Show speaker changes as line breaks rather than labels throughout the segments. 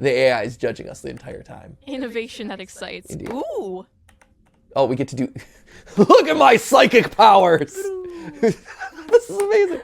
The AI is judging us the entire time.
Innovation that excites.
Indeed.
Ooh.
Oh, we get to do... Look at my psychic powers! This is amazing.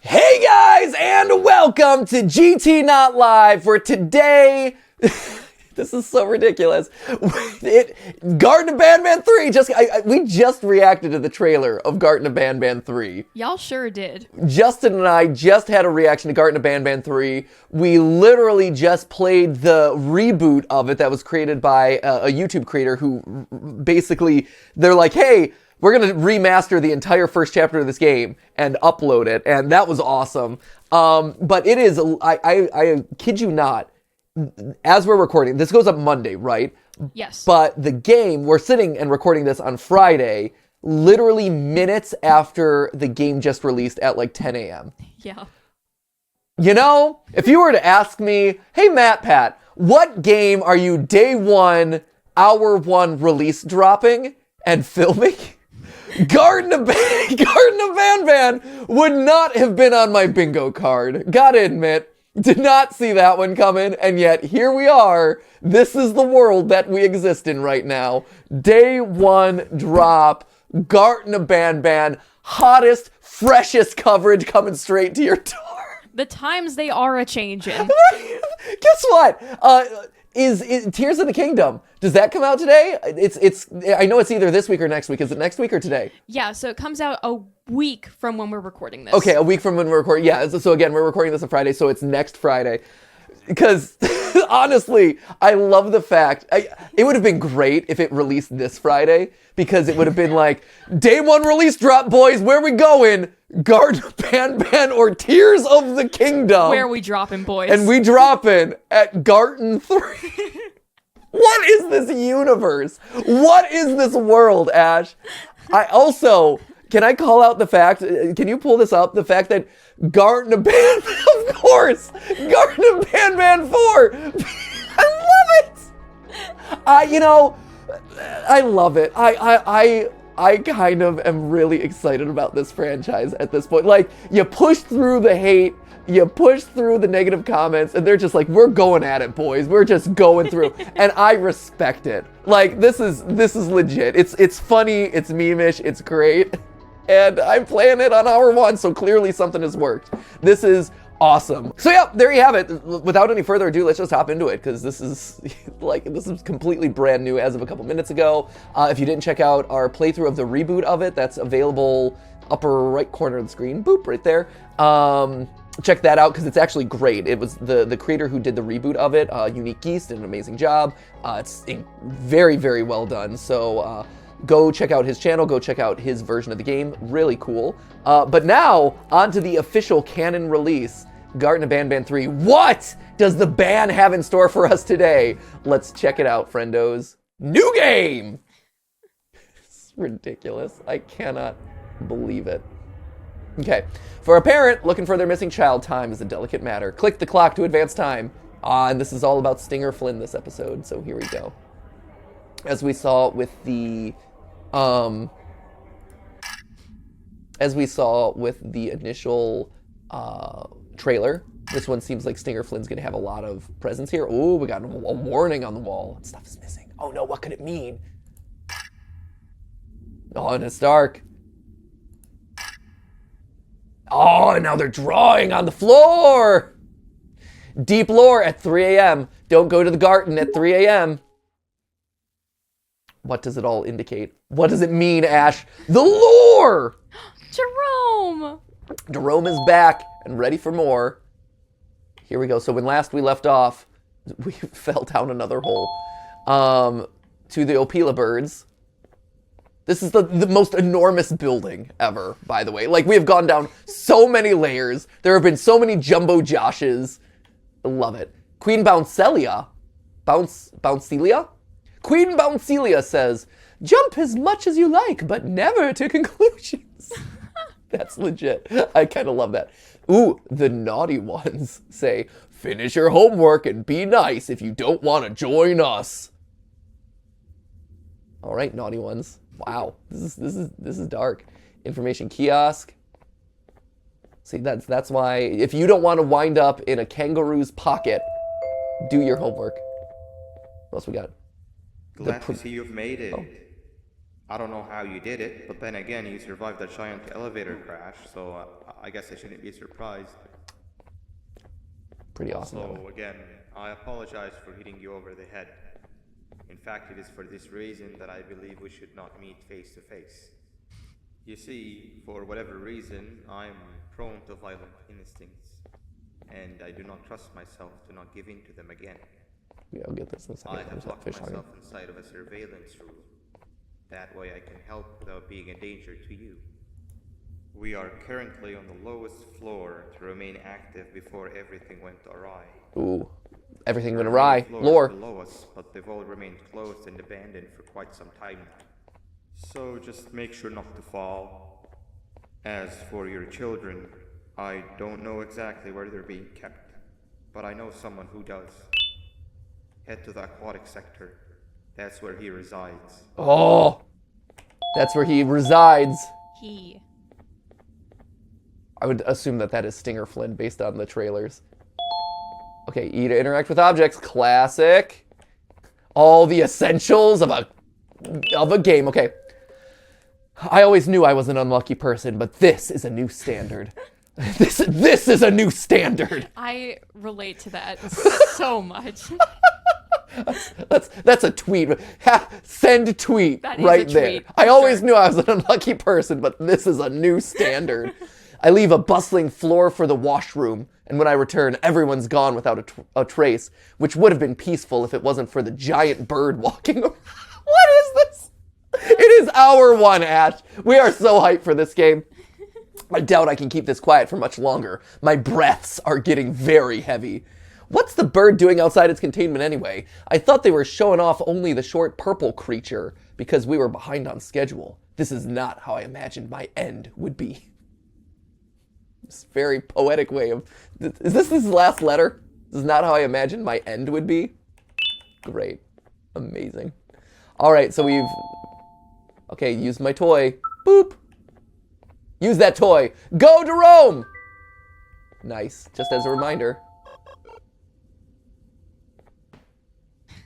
Hey guys, and welcome to GT Not Live, where today, this is so ridiculous, Garten of BanBan 3, we just reacted to the trailer of Garten of BanBan 3.
Y'all sure did.
Justin and I just had a reaction to Garten of BanBan 3. We literally just played the reboot of it that was created by a YouTube creator who basically, they're like, hey, we're going to remaster the entire first chapter of this game and upload it, and that was awesome. But it is, I kid you not, as we're recording, this goes up Monday, right?
Yes.
But the game, we're sitting and recording this on Friday, literally minutes after the game just released at like 10 a.m.
Yeah.
You know, if you were to ask me, hey Matpat, what game are you day one, hour one release dropping and filming? Garten of BanBan would not have been on my bingo card. Gotta admit, did not see that one coming, and yet here we are. This is the world that we exist in right now. Day one drop, Garten of BanBan, hottest, freshest coverage coming straight to your door.
The times they are a-changin'.
Guess what? Is Tears of the Kingdom? Does that come out today? It's. I know it's either this week or next week. Is it next week or today?
Yeah, so it comes out a week from when we're recording this.
Okay, a week from when we're recording. Yeah, so again, we're recording this on Friday, so it's next Friday. Because, honestly, I love the fact... it would have been great if it released this Friday, because it would have been like, day one release drop, boys, where we going? Garten of BanBan or Tears of the Kingdom.
Where we dropping, boys?
And we dropping at Garten 3. What is this universe? What is this world, Ash? I also... Can I call out the fact, can you pull this up? The fact that Garten of BanBan, of course, Garten of BanBan 4. I love it. I love it. I kind of am really excited about this franchise at this point. Like, you push through the hate, you push through the negative comments, and they're just like, we're going at it, boys. We're just going through. And I respect it. Like, this is legit. It's funny, it's meme-ish, it's great. And I'm playing it on hour one, so clearly something has worked. This is awesome. So yeah, there you have it. Without any further ado, let's just hop into it, because this is completely brand new as of a couple minutes ago. If you didn't check out our playthrough of the reboot of it, that's available upper right corner of the screen. Boop, right there. Check that out, because it's actually great. It was the creator who did the reboot of it, Unique Geese, did an amazing job. It's very, very well done. So go check out his channel, go check out his version of the game, really cool. But now, on to the official canon release, Garten of BanBan 3. What does the ban have in store for us today? Let's check it out, friendos. New game! It's ridiculous. I cannot believe it. Okay, for a parent looking for their missing child, time is a delicate matter. Click the clock to advance time. And this is all about Stinger Flynn this episode, so here we go. As we saw with the initial trailer, this one seems like Stinger Flynn's gonna have a lot of presence here. Ooh, we got a warning on the wall. Stuff is missing. Oh no, what could it mean? Oh, and it's dark. Oh, and now they're drawing on the floor. Deep lore at 3 a.m. Don't go to the garden at 3 a.m. What does it all indicate? What does it mean, Ash? The lore!
Jerome!
Jerome is back and ready for more. Here we go. So when last we left off, we fell down another hole. To the Opila birds. This is the most enormous building ever, by the way. Like, we have gone down so many layers. There have been so many jumbo Joshes. I love it. Queen Bouncelia? Bouncelia? Queen Bouncelia says, jump as much as you like, but never to conclusions. That's legit. I kind of love that. Ooh, the naughty ones say, finish your homework and be nice if you don't want to join us. All right, naughty ones. Wow, this is dark. Information kiosk. See, that's why if you don't want to wind up in a kangaroo's pocket, do your homework. What else we got?
Glad to see you've made it. Oh. I don't know how you did it, but then again, you survived that giant elevator crash, so I guess I shouldn't be surprised.
Pretty awesome.
So again, I apologize for hitting you over the head. In fact, it is for this reason that I believe we should not meet face to face. You see, for whatever reason, I'm prone to violent instincts, and I do not trust myself to not give in to them again.
Yeah, I'll get this in a second.
I have locked myself inside of a surveillance room. That way I can help without being a danger to you. We are currently on the lowest floor to remain active before everything went awry.
Ooh, everything went awry.
Lore. Below us, but they've all remained closed and abandoned for quite some time now. So just make sure not to fall. As for your children, I don't know exactly where they're being kept, but I know someone who does. Head to the aquatic sector. That's where he resides.
Oh, that's where he resides. I would assume that is Stinger Flynn based on the trailers. Okay, E to interact with objects. Classic. All the essentials of a game. Okay. I always knew I was an unlucky person, but this is a new standard. This is a new standard.
I relate to that so much.
That's a tweet. Send tweet
That is
right
a
there.
tweet,
I always
sure.
knew I was an unlucky person, but this is a new standard. I leave a bustling floor for the washroom, and when I return, everyone's gone without a trace, which would have been peaceful if it wasn't for the giant bird walking around. What is this? It is hour 1, Ash. We are so hyped for this game. I doubt I can keep this quiet for much longer. My breaths are getting very heavy. What's the bird doing outside its containment anyway? I thought they were showing off only the short purple creature because we were behind on schedule. This is not how I imagined my end would be. This very poetic way of... Is this his last letter? This is not how I imagined my end would be? Great. Amazing. All right, so we've... Okay, used my toy. Boop. Use that toy. Go to Rome! Nice. Just as a reminder.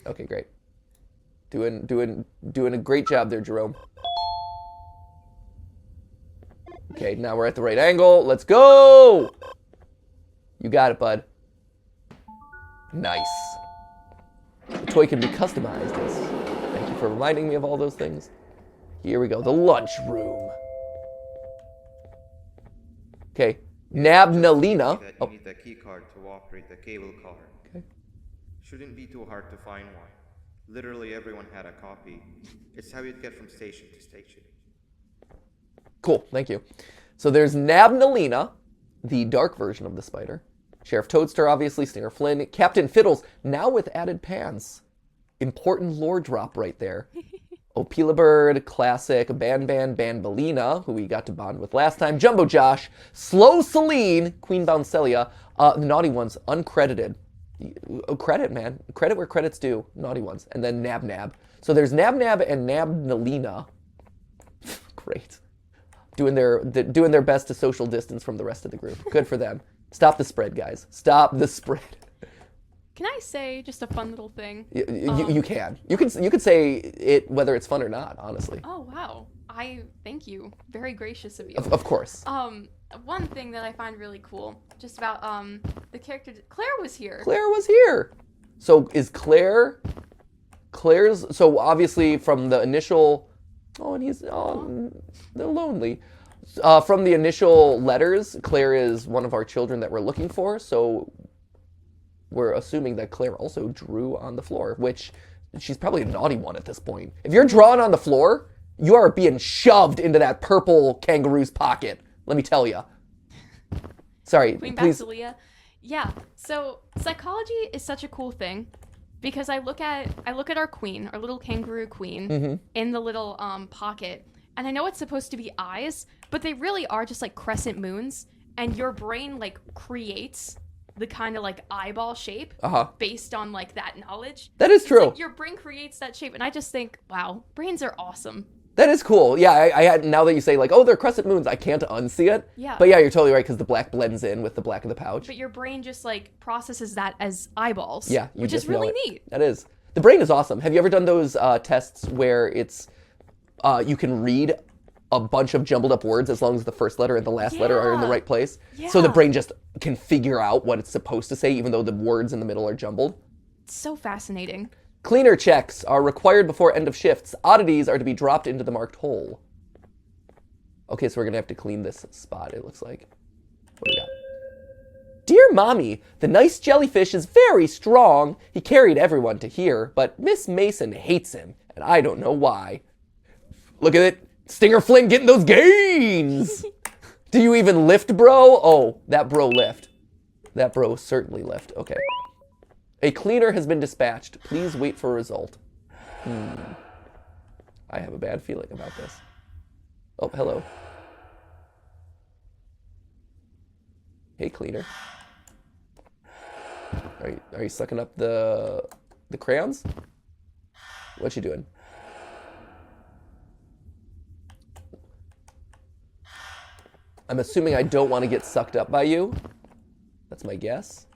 Okay, great. Doing a great job there, Jerome. Okay, now we're at the right angle. Let's go! You got it, bud. Nice. The toy can be customized. Thank you for reminding me of all those things. Here we go, the lunch room. Okay, nabnaleena.
You need the key card to operate the cable car.
Okay.
Shouldn't be too hard to find one. Literally everyone had a copy. It's how you'd get from station to station.
Cool, thank you. So there's nabnaleena, the dark version of the spider. Sheriff Toadster, obviously, Stinger Flynn. Captain Fiddles, now with added pants. Important lore drop right there. Opila Bird, classic, BanBan, BanBaleena, who we got to bond with last time. Jumbo Josh, Slow Celine, Queen Bouncelia, the naughty ones, uncredited. Credit, man. Credit where credit's due. Naughty ones. And then nabnab. So there's nabnab and nabnaleena. Great. Doing their best to social distance from the rest of the group. Good for them. Stop the spread, guys. Stop the spread.
Can I say just a fun little thing?
You can. You can say it whether it's fun or not, honestly.
Oh, wow. I thank you. Very gracious of you.
Of course.
One thing that I find really cool, just about the character, Claire was here.
Claire was here. So is Claire's, so obviously from the initial, they're lonely. From the initial letters, Claire is one of our children that we're looking for, so we're assuming that Claire also drew on the floor, which she's probably a naughty one at this point. If you're drawing on the floor, you are being shoved into that purple kangaroo's pocket. Let me tell you. Sorry,
Queen
please.
Basilia. Yeah. So psychology is such a cool thing because I look at our queen, our little kangaroo queen, in the little pocket, and I know it's supposed to be eyes, but they really are just like crescent moons. and your brain like creates the kind of like eyeball shape based on like that knowledge.
That is true.
Like your brain creates that shape, and I just think, wow, brains are awesome.
That is cool. Yeah, I had, now that you say like, oh, they're crescent moons, I can't unsee it.
Yeah.
But yeah, you're totally right, because the black blends in with the black of the pouch.
But your brain just like processes that as eyeballs.
Yeah,
which is really neat.
That is. The brain is awesome. Have you ever done those tests where it's you can read a bunch of jumbled up words as long as the first letter and the last letter are in the right place?
Yeah.
So the brain just can figure out what it's supposed to say, even though the words in the middle are jumbled.
It's so fascinating.
Cleaner checks are required before end of shifts. Oddities are to be dropped into the marked hole. Okay, so we're gonna have to clean this spot, it looks like. What do we got? Dear Mommy, the nice jellyfish is very strong. He carried everyone to here, but Miss Mason hates him, and I don't know why. Look at it. Stinger Flynn getting those gains. Do you even lift, bro? Oh, that bro lift. That bro certainly lift. Okay. A cleaner has been dispatched. Please wait for a result. I have a bad feeling about this. Oh, hello. Hey, cleaner. Are you sucking up the crayons? What you doing? I'm assuming I don't want to get sucked up by you. That's my guess.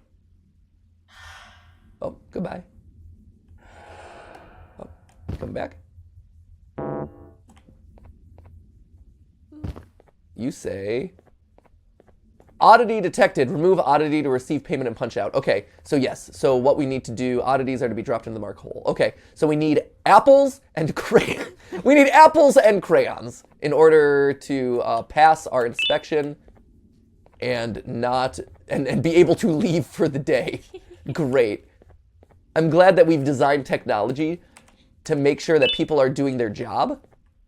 Oh, goodbye. Oh, come back. You say, oddity detected. Remove oddity to receive payment and punch out. Okay, so yes. So what we need to do, oddities are to be dropped in the mark hole. Okay, so we need apples and crayons. We need apples and crayons in order to pass our inspection and and be able to leave for the day. Great. I'm glad that we've designed technology to make sure that people are doing their job,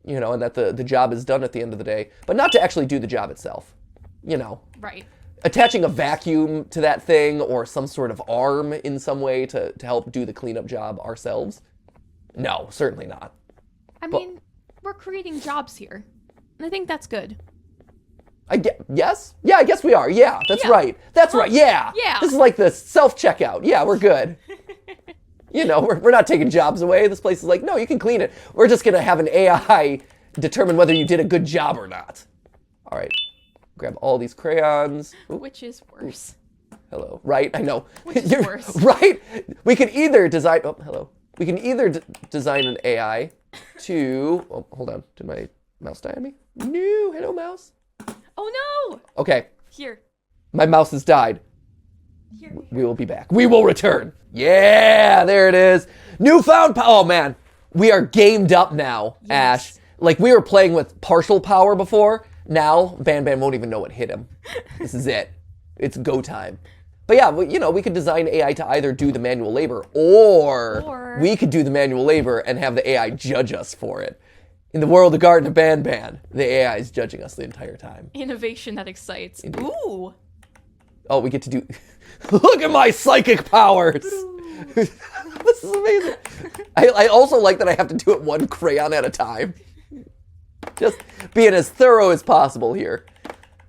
you know, and that the job is done at the end of the day, but not to actually do the job itself, you know.
Right.
Attaching a vacuum to that thing or some sort of arm in some way to help do the cleanup job ourselves. No, certainly not.
I mean, we're creating jobs here, and I think that's good.
Yes? Yeah, I guess we are. Yeah, that's right. That's right. Yeah.
Yeah.
This is like the self-checkout. Yeah, we're good. You know, we're not taking jobs away. This place is like, no, you can clean it. We're just going to have an AI determine whether you did a good job or not. All right. Grab all these crayons. Ooh.
Which is worse.
Hello. Right? I know.
Which is worse.
Right? We can either design... Oh, hello. We can either design an AI to... Oh, hold on. Did my mouse die on me? No. Hello, mouse.
Oh, no.
Okay.
Here.
My mouse has died.
Here.
We will be back. We will return. Yeah, there it is. Newfound power. Oh, man. We are gamed up now,
Yes.
Ash. Like, we were playing with partial power before. Now, BanBan won't even know what hit him. This is it. It's go time. But yeah, you know, we could design AI to either do the manual labor or we could do the manual labor and have the AI judge us for it. In the world of Garten of BanBan, the AI is judging us the entire time.
Innovation that excites.
Indeed.
Ooh.
Oh, we get to do... Look at my psychic powers! This is amazing. I also like that I have to do it one crayon at a time. Just being as thorough as possible here.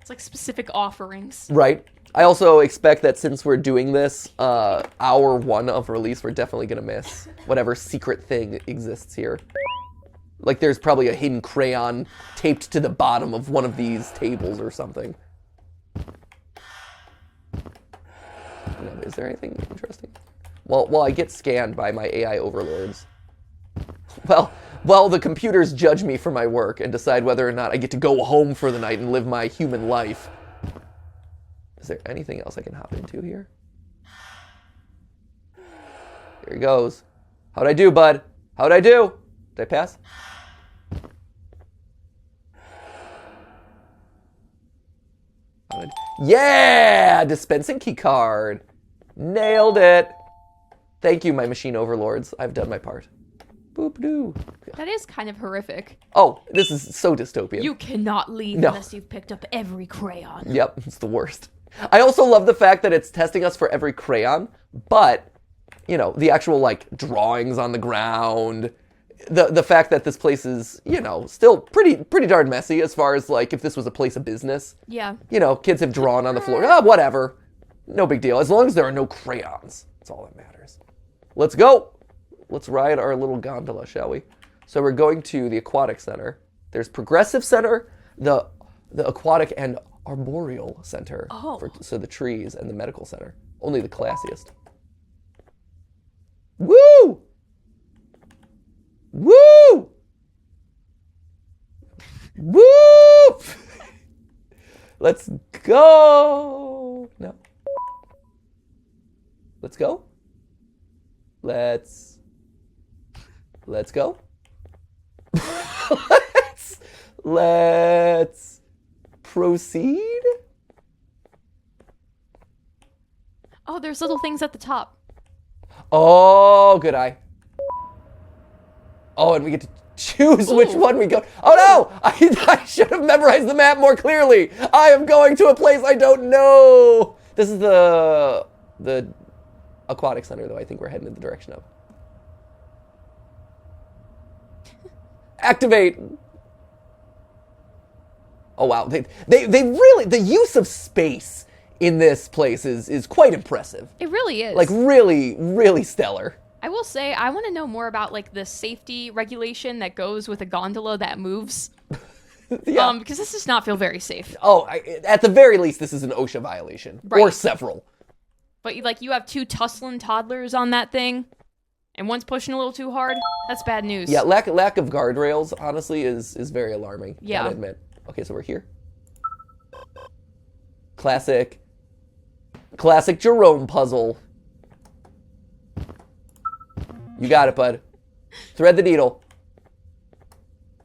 It's like specific offerings.
Right. I also expect that since we're doing this, hour one of release, we're definitely going to miss whatever secret thing exists here. Like there's probably a hidden crayon taped to the bottom of one of these tables or something. Is there anything interesting? Well, I get scanned by my AI overlords. Well, the computers judge me for my work and decide whether or not I get to go home for the night and live my human life. Is there anything else I can hop into here? Here he goes. How'd I do, bud? How'd I do? Did I pass? Yeah! Dispensing key card. Nailed it. Thank you, my machine overlords. I've done my part. Boop doo.
That is kind of horrific.
Oh, this is so dystopian.
You cannot leave unless you've picked up every crayon.
Yep, it's the worst. I also love the fact that it's testing us for every crayon, but, you know, the actual, like, drawings on the ground, the fact that this place is, still pretty darn messy as far as like if this was a place of business.
Yeah.
Kids have drawn on the floor. Oh, whatever. No big deal. As long as there are no crayons. That's all that matters. Let's go. Let's ride our little gondola, shall we? So we're going to the Aquatic Center. There's Progressive Center, the Aquatic and Arboreal Center.
Oh.
So the trees and the Medical Center. Only the classiest. Woo! Woo! Woo! Let's go. No. Let's go. Let's go. let's proceed.
Oh, there's little things at the top.
Oh, good eye. Oh, and we get to choose which one we go. Oh no! I should have memorized the map more clearly. I am going to a place I don't know. This is the Aquatic Center, though. I think we're heading in the direction of. Activate. Oh wow, they really, the use of space in this place is quite impressive.
It really is.
Like really, really stellar.
I will say, I want to know more about like the safety regulation that goes with a gondola that moves.
Yeah.
Because this does not feel very safe.
Oh, at the very least, this is an OSHA violation.
Right.
Or several.
But you have two tussling toddlers on that thing, and one's pushing a little too hard. That's bad news.
Yeah, lack of guardrails, honestly, is very alarming.
Yeah.
Gotta admit. Okay, so we're here. Classic Jerome puzzle. You got it, bud. Thread the needle.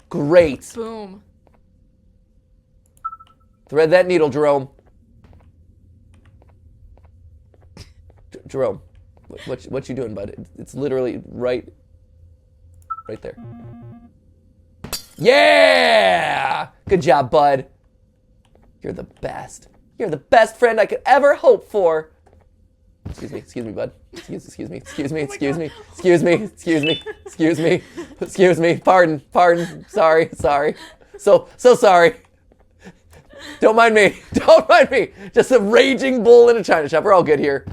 Great.
Boom.
Thread that needle, Jerome. Jerome, what you doing, bud? It's literally right there. Yeah! Good job, bud. You're the best. You're the best friend I could ever hope for. Excuse me, bud. Excuse me. Pardon. Sorry. So sorry. Don't mind me. Just a raging bull in a china shop. We're all good here.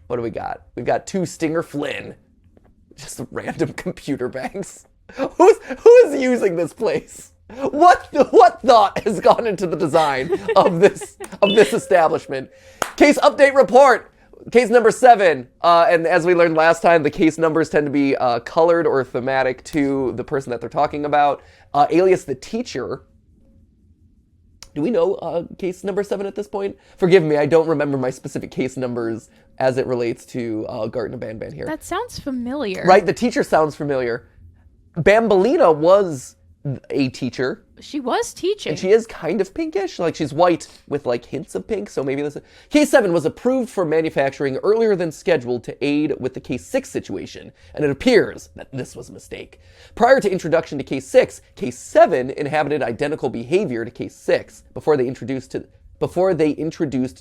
What do we got? We've got 2 Stinger Flynn. Just random computer banks. Who is using this place? What thought has gone into the design of this establishment? Case update report. Case number 7. And as we learned last time, the case numbers tend to be colored or thematic to the person that they're talking about. Alias the teacher. Do we know case number 7 at this point? Forgive me, I don't remember my specific case numbers as it relates to Garten of BanBan here.
That sounds familiar.
Right, the teacher sounds familiar. Bambalina was a teacher.
She was teaching.
And she is kind of pinkish. Like, she's white with, like, hints of pink, so maybe this... Case 7 was approved for manufacturing earlier than scheduled to aid with the Case 6 situation, and it appears that this was a mistake. Prior to introduction to Case 6, Case 7 inhabited identical behavior to Case 6 before they introduced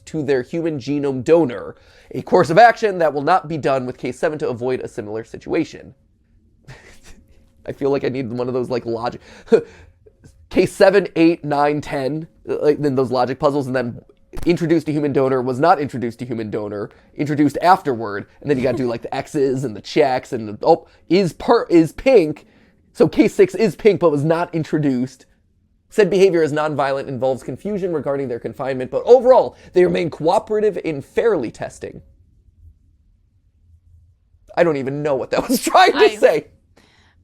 to their human genome donor, a course of action that will not be done with Case 7 to avoid a similar situation. I feel like I need one of those, like, logic... Case 7, 8, 9, 10, like then those logic puzzles, and then introduced to human donor was not introduced to human donor, introduced afterward, and then you got to do like the X's and the checks and is pink. So case 6 is pink but was not introduced. Said behavior is nonviolent, involves confusion regarding their confinement, but overall they remain cooperative in fairly testing. I don't even know what that was trying to say.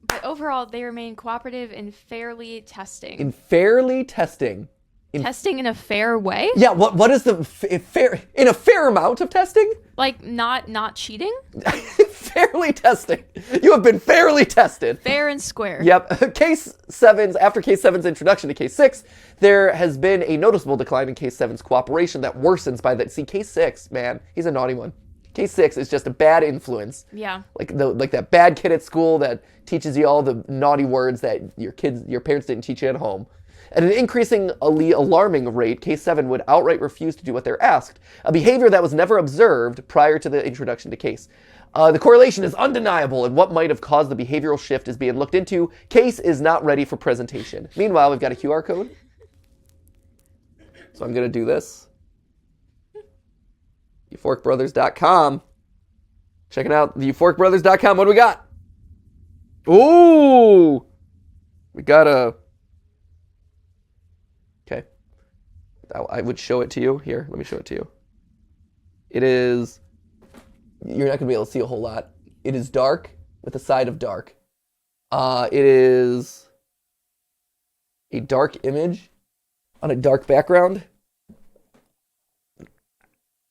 But overall, they remain cooperative in fairly testing.
In fairly testing.
Testing in a fair way?
Yeah, what is the fair... In a fair amount of testing?
Like, not cheating?
Fairly testing. You have been fairly tested.
Fair and square.
Yep. After Case 7's introduction to Case 6, there has been a noticeable decline in Case 7's cooperation that worsens by the... See, Case 6, man, he's a naughty one. Case 6 is just a bad influence.
Yeah.
Like that bad kid at school that teaches you all the naughty words that your parents didn't teach you at home. At an increasingly alarming rate, Case 7 would outright refuse to do what they're asked, a behavior that was never observed prior to the introduction to Case. The correlation is undeniable, and what might have caused the behavioral shift is being looked into. Case is not ready for presentation. Meanwhile, we've got a QR code. So I'm going to do this. EuphoricBrothers.com. Checking out the EuphoricBrothers.com. What do we got? Ooh! We got a... Okay. I would show it to you. Here, let me show it to you. It is... You're not going to be able to see a whole lot. It is dark with a side of dark. It is a dark image on a dark background.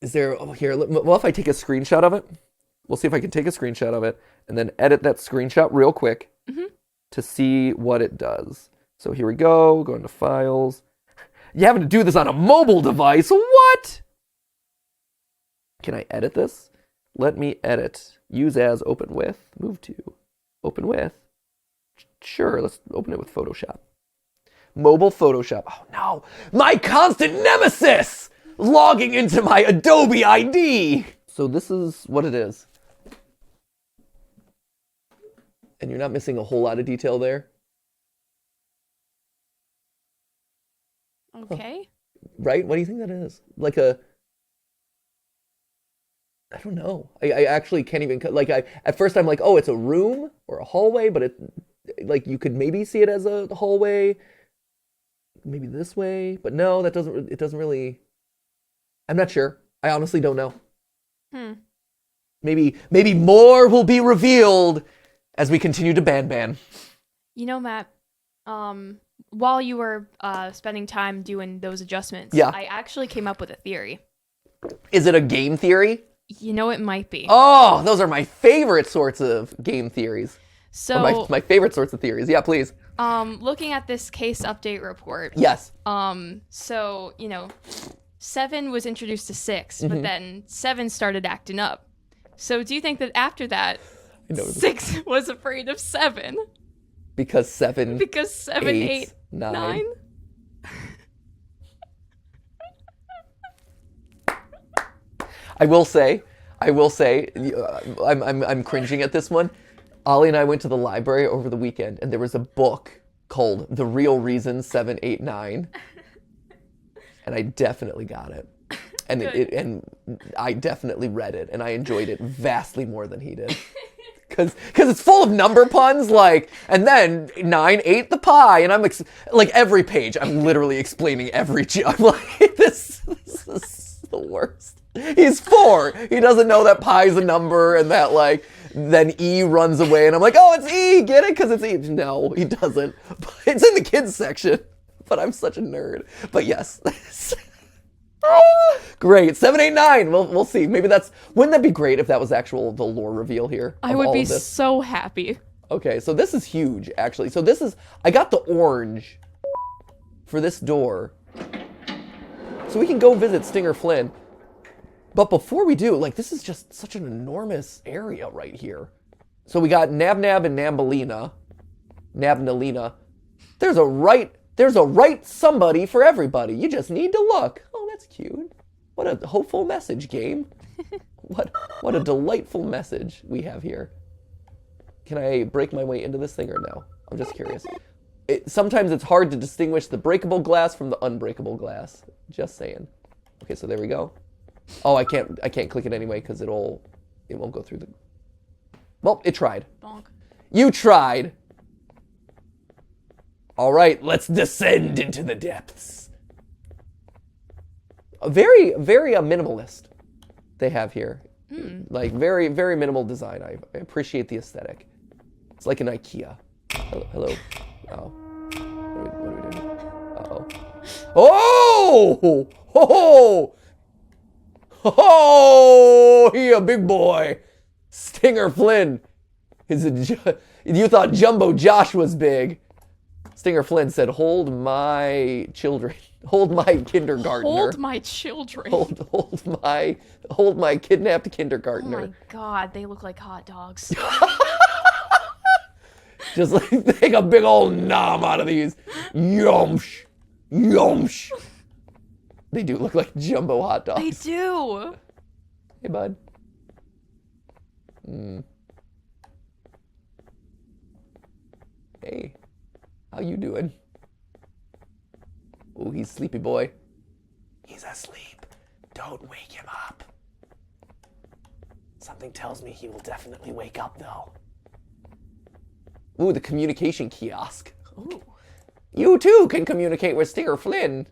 Is there... Oh, here. Well, if I take a screenshot of it, we'll see if I can take a screenshot of it and then edit that screenshot real quick to see what it does. So here we go. Go into Files. You having to do this on a mobile device? What? Can I edit this? Let me edit. Use as, open with, move to, open with. Sure, let's open it with Photoshop. Mobile Photoshop. Oh no, my constant nemesis! Logging into my Adobe ID! So this is what it is. And you're not missing a whole lot of detail there.
Okay.
Right? What do you think that is? Like a... I don't know. I actually can't even... At first I'm like, oh, it's a room or a hallway, but it... Like, you could maybe see it as a hallway. Maybe this way. But no, that doesn't... It doesn't really... I'm not sure. I honestly don't know. Maybe more will be revealed as we continue to BanBan.
You know, Matt, while you were spending time doing those adjustments,
yeah.
I actually came up with a theory.
Is it a game theory?
You know, it might be.
Oh, those are my favorite sorts of game theories.
So
my favorite sorts of theories. Yeah, please.
Looking at this case update report.
Yes.
So, 7 was introduced to 6, but then 7 started acting up. So do you think that after that, 6 was afraid of 7?
Because 7...
Because 7, 8, 9?
I will say, I'm cringing at this one. Ollie and I went to the library over the weekend, and there was a book called The Real Reason 7, 8, 9. And I definitely got it. And and I definitely read it, and I enjoyed it vastly more than he did. Because it's full of number puns, and then 9 ate the pie, and I'm every page, I'm literally explaining every joke. I'm like, this is the worst. He's 4. He doesn't know that pie's a number, and that then E runs away, and I'm like, oh, it's E, get it? Because it's E. No, he doesn't. But it's in the kids section. But I'm such a nerd. But yes. Great. 7, 8, 9. We'll see. Maybe wouldn't that be great if that was the lore reveal here?
I would be so happy.
Okay, so this is huge, actually. So I got the orange for this door. So we can go visit Stinger Flynn. But before we do, this is just such an enormous area right here. So we got nabnab and nabnaleena. There's a right somebody for everybody. You just need to look. Oh, that's cute. What a hopeful message, game. What a delightful message we have here. Can I break my way into this thing or no? I'm just curious. Sometimes it's hard to distinguish the breakable glass from the unbreakable glass. Just saying. Okay, so there we go. Oh, I can't click it anyway because it won't go through the... Well, it tried.
Bonk.
You tried. All right, let's descend into the depths. A very, very minimalist they have here. Very, very minimal design. I appreciate the aesthetic. It's like an IKEA. Hello. Oh. What are we doing? Uh-oh. Oh! Oh! Oh! He a big boy. Stinger Flynn. You thought Jumbo Josh was big. Stinger Flynn said, hold my children. Hold my kindergartner.
Hold my children.
Hold my kidnapped kindergartner.
Oh my god, they look like hot dogs.
Just take a big old nom out of these. Yumsh. Yumsh. They do look like jumbo hot dogs.
They do.
Hey, bud. Hey, how you doing? Oh, he's sleepy boy. He's asleep. Don't wake him up. Something tells me he will definitely wake up, though. Ooh, the communication kiosk.
Ooh.
You too can communicate with Stinger Flynn.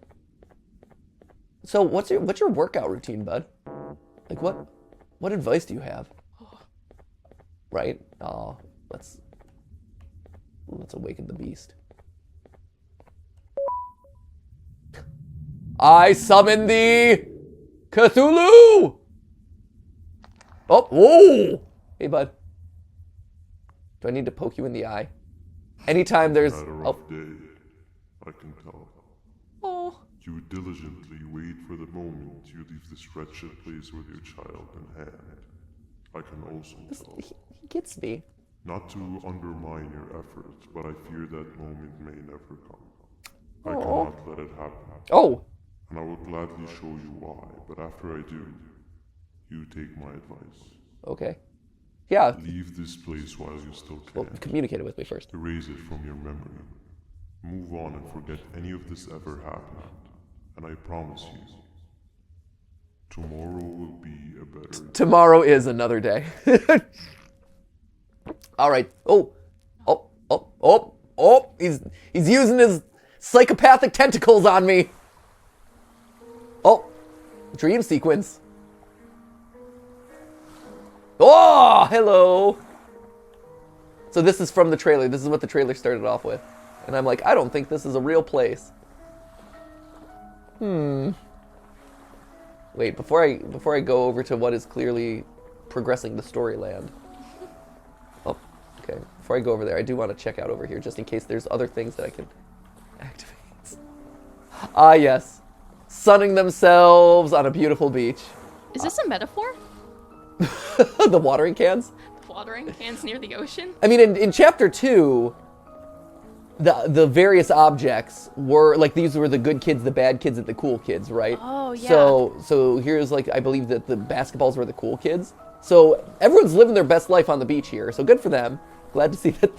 So what's your workout routine, bud? Like what advice do you have? Right? Oh, let's awaken the beast. I summon thee, Cthulhu! Oh, whoa! Hey, bud. Do I need to poke you in the eye? Anytime there's...
Had a rough day, I can tell.
Oh.
You diligently wait for the moment you leave this wretched place with your child in hand. I can also tell.
He gets me.
Not to undermine your efforts, but I fear that moment may never come. I cannot let it happen.
Oh.
And I will gladly show you why, but after I do, you take my advice.
Okay. Yeah.
Leave this place while you still can.
Well, communicate it with me first.
Erase it from your memory. Move on and forget any of this ever happened. And I promise you, tomorrow will be a better day.
Tomorrow is another day. All right. Oh. He's using his psychopathic tentacles on me. Oh. Dream sequence. Oh, hello. So this is from the trailer. This is what the trailer started off with. And I'm like, I don't think this is a real place. Wait, before I go over to what is clearly progressing the storyland. Oh, okay. Before I go over there, I do want to check out over here just in case there's other things that I can activate. Ah, yes. Sunning themselves on a beautiful beach.
Is this a metaphor?
The watering cans?
Watering cans near the ocean?
I mean, in chapter 2, the various objects were, like, these were the good kids, the bad kids, and the cool kids, right?
Oh, yeah.
So here's, like, I believe that the basketballs were the cool kids. So everyone's living their best life on the beach here, so good for them. Glad to see that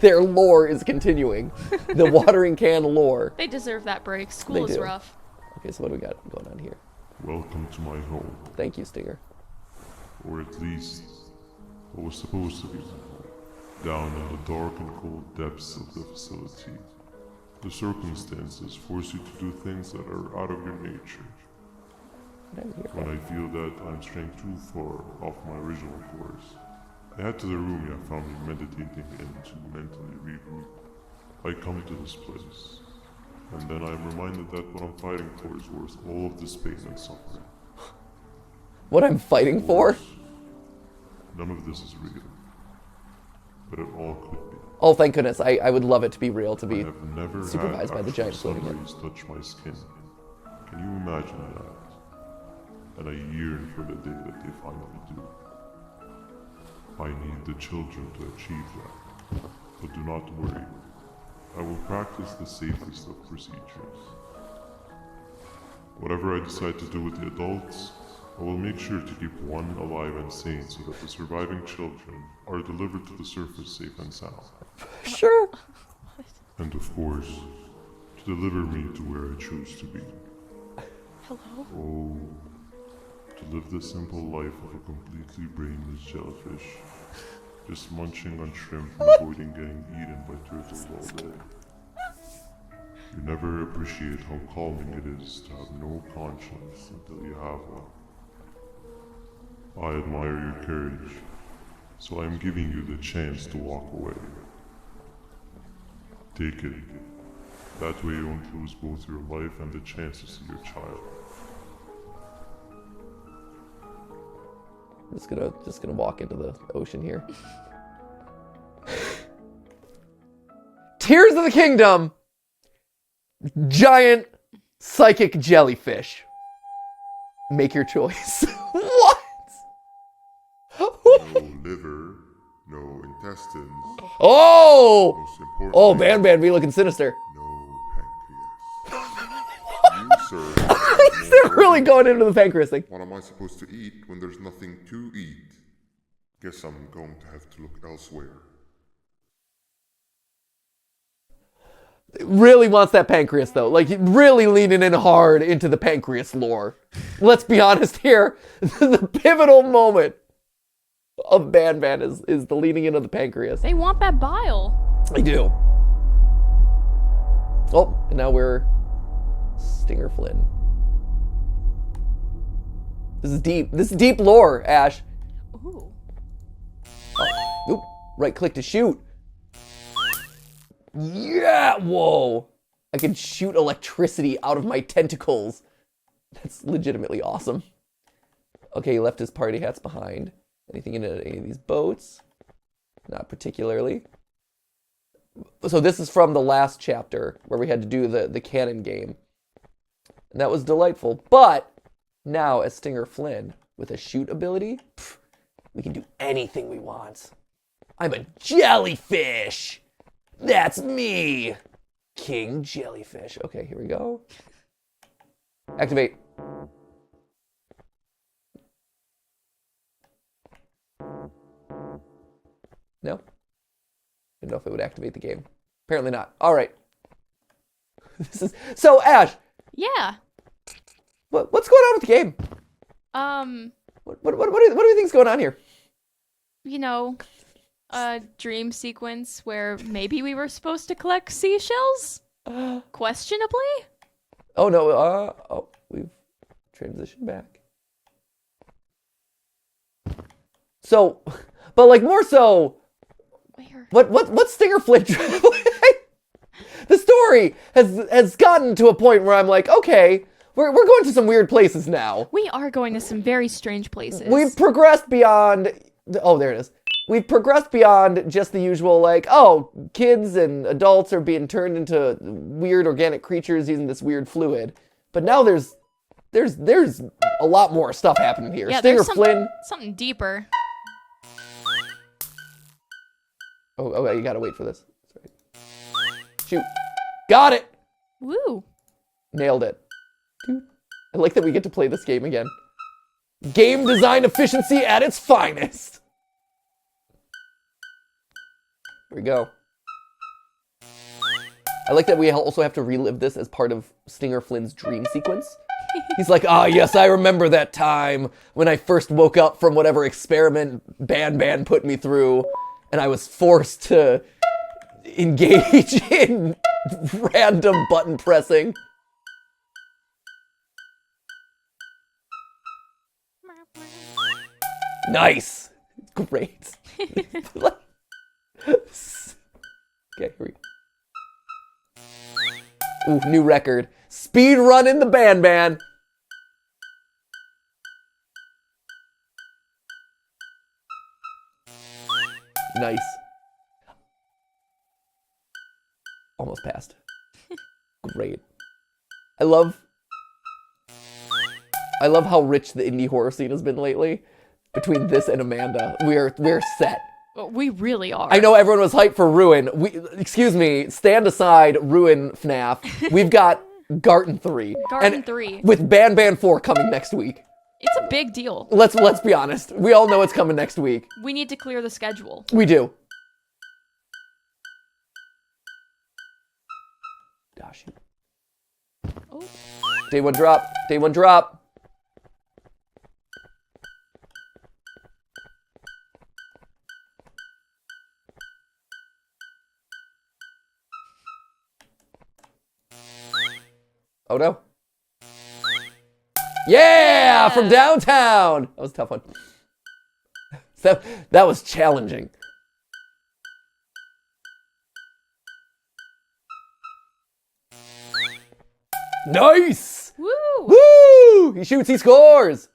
their lore is continuing. The watering can lore.
They deserve that break. School
They
is
do.
rough.
Okay, so what do we got going on here?
Welcome to my home.
Thank you, Stinger.
Or at least, what was supposed to be my home. Down in the dark and cold depths of the facility. The circumstances force you to do things that are out of your nature. When I feel that I'm straying too far off my original course, I head to the room you found me meditating in to mentally regroup. I come to this place, and then I'm reminded that what I'm fighting for is worth all of this pain and suffering.
What I'm fighting for?
None of this is real, but it all could be.
Oh, thank goodness. I would love it to be real, to
I
be
have never
supervised by
had
the giant
actual
floating
sun rays touch my skin. Can you imagine that? And I yearn for the day that they finally do. I need the children to achieve that. But do not worry. I will practice the safest of procedures. Whatever I decide to do with the adults, I will make sure to keep one alive and sane so that the surviving children are delivered to the surface safe and sound.
Sure.
And of course, to deliver me to where I choose to be.
Hello?
Oh, to live the simple life of a completely brainless jellyfish, just munching on shrimp and avoiding getting eaten by turtles all day. You never appreciate how calming it is to have no conscience until you have one. I admire your courage, so I am giving you the chance to walk away. Take it. That way you won't lose both your life and the chance to see your child.
I'm just gonna walk into the ocean here. Tears of the Kingdom! Giant psychic jellyfish. Make your choice. What?
No liver, no intestines,
Oh!
most importantly,
Oh, BanBan be looking sinister.
no pancreas.
really going into the pancreas thing.
What am I supposed to eat when there's nothing to eat? Guess I'm going to have to look elsewhere.
Really wants that pancreas, though. Like, really leaning in hard into the pancreas lore. Let's be honest here. The pivotal moment of BanBan is the leaning into the pancreas.
They want that bile.
I do. Oh, and now we're Stinger Flynn. This is deep. This is deep lore, Ash.
Ooh.
Oh, oop. Right click to shoot. Yeah, whoa. I can shoot electricity out of my tentacles. That's legitimately awesome. Okay, he left his party hats behind. Anything in any of these boats? Not particularly. So this is from the last chapter where we had to do the cannon game. And that was delightful. But now as Stinger Flynn with a shoot ability, we can do anything we want. I'm a jellyfish. That's me. King Jellyfish. Okay, here we go. Activate. No? Didn't know if it would activate the game. Apparently not. All right. This is so Ash.
Yeah.
What's going on with the game? What do you think's going on here?
You know, a dream sequence where maybe we were supposed to collect seashells? Questionably?
Oh no. We've transitioned back. So, but like more so.
Where?
What's Stinger Flynn? The story has gotten to a point where I'm like, okay, we're going to some weird places now.
We are going to some very strange places.
We've progressed beyond. Oh, there it is. We've progressed beyond just the usual, like, oh, kids and adults are being turned into weird organic creatures using this weird fluid. But now there's a lot more stuff happening here.
Yeah,
Stinger
there's
Flynn.
something deeper.
Oh, you gotta wait for this. Sorry. Shoot. Got it!
Woo.
Nailed it. Dude, I like that we get to play this game again. Game design efficiency at its finest. Here we go. I like that we also have to relive this as part of Stinger Flynn's dream sequence. He's like, yes, I remember that time when I first woke up from whatever experiment BanBan put me through, and I was forced to engage in random button pressing. Nice. Great. Okay, here we go. Ooh, new record. Speed run in the BanBan. Nice. Almost passed. Great. I love how rich the indie horror scene has been lately. Between this and Amanda, we're set.
We really are.
I know everyone was hyped for Ruin. Excuse me, stand aside, Ruin FNAF. We've got Garten 3.
Garten 3.
With BanBan 4 coming next week.
It's a big deal.
Let's be honest. We all know it's coming next week.
We need to clear the schedule.
We do. Ah, shoot.
Oh.
Day one drop. Day one drop. Oh no. Yeah! From downtown! That was a tough one. That was challenging. Nice!
Woo!
Woo! He shoots, he scores!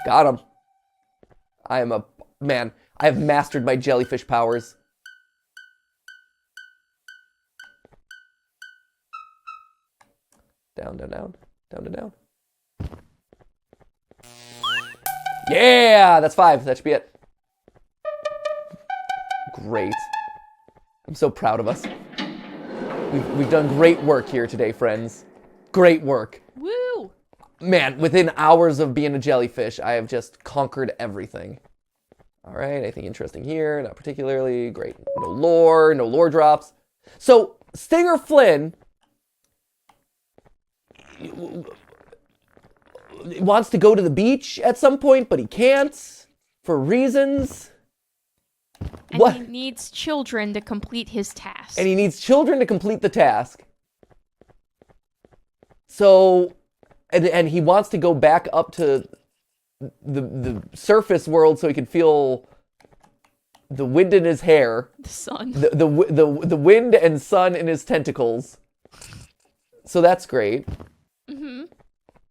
Got him. I have mastered my jellyfish powers. Down, down, down. Down, down, down. Yeah! That's 5. That should be it. great. I'm so proud of us. We've done great work here today, friends. Great work.
Woo!
Man, within hours of being a jellyfish, I have just conquered everything. All right, anything interesting here? Not particularly. Great. No lore drops. So, Stinger Flynn wants to go to the beach at some point, but he can't for reasons.
And
What?
he needs children to complete his task.
And he needs children to complete the task. So, and he wants to go back up to the surface world so he can feel the wind in his hair,
The sun.
the wind and sun in his tentacles. So that's great. Mm-hmm.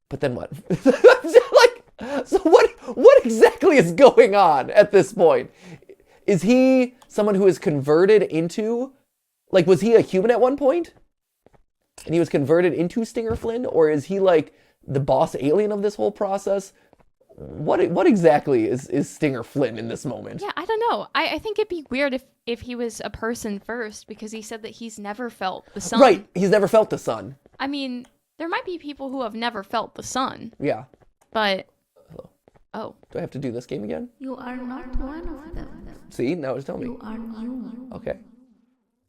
But then what? So what exactly is going on at this point? Is he someone who is converted into, like, was he a human at one point? And he was converted into Stinger Flynn? Or is he like the boss alien of this whole process? What exactly is Stinger Flynn in this moment?
Yeah, I don't know. I think it'd be weird if he was a person first, because he said that he's never felt the sun.
Right, he's never felt the sun.
I mean, there might be people who have never felt the sun,
Yeah.
but...
Hello.
Oh.
Do I have to do this game again?
You are not one of them.
See, now it's telling me.
You are new.
Okay.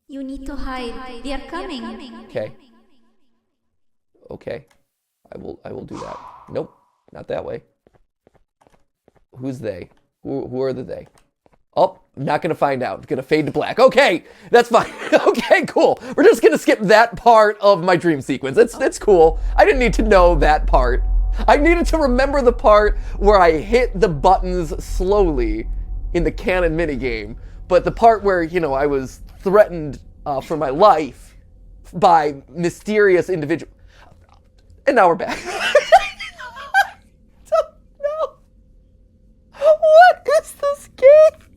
You need to hide. They are coming.
Okay. Okay. I will do that. Nope, not that way. Who's they? Who are the they? Oh, not gonna find out. It's gonna fade to black. Okay, that's fine. Okay, cool. We're just gonna skip that part of my dream sequence. It's cool. I didn't need to know that part. I needed to remember the part where I hit the buttons slowly in the canon minigame, but the part where, you know, I was threatened for my life by mysterious individual. And now we're back. No. What is this game?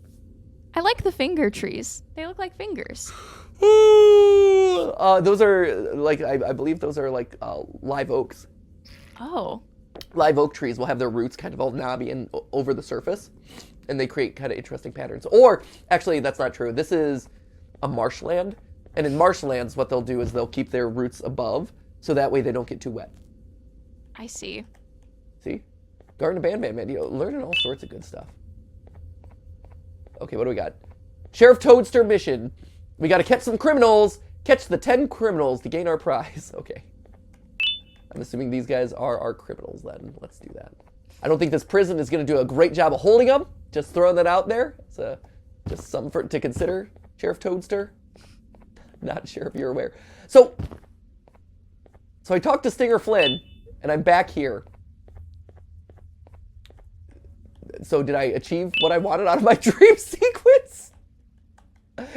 I like the finger trees. They look like fingers.
Those are like, I believe those are like live oaks.
Oh.
Live oak trees will have their roots kind of all knobby and over the surface, and they create kind of interesting patterns. Or, actually, that's not true. This is a marshland, and in marshlands, what they'll do is they'll keep their roots above, so that way they don't get too wet.
I see.
See? Garten of BanBan, man. You know, learning all sorts of good stuff. Okay, what do we got? Sheriff Toadster mission. We got to catch some criminals. Catch the 10 criminals to gain our prize. Okay. I'm assuming these guys are our criminals then. Let's do that. I don't think this prison is going to do a great job of holding them. Just throwing that out there. It's just something to consider, Sheriff Toadster. Not sure if you're aware. So I talked to Stinger Flynn, and I'm back here. So did I achieve what I wanted out of my dream sequence?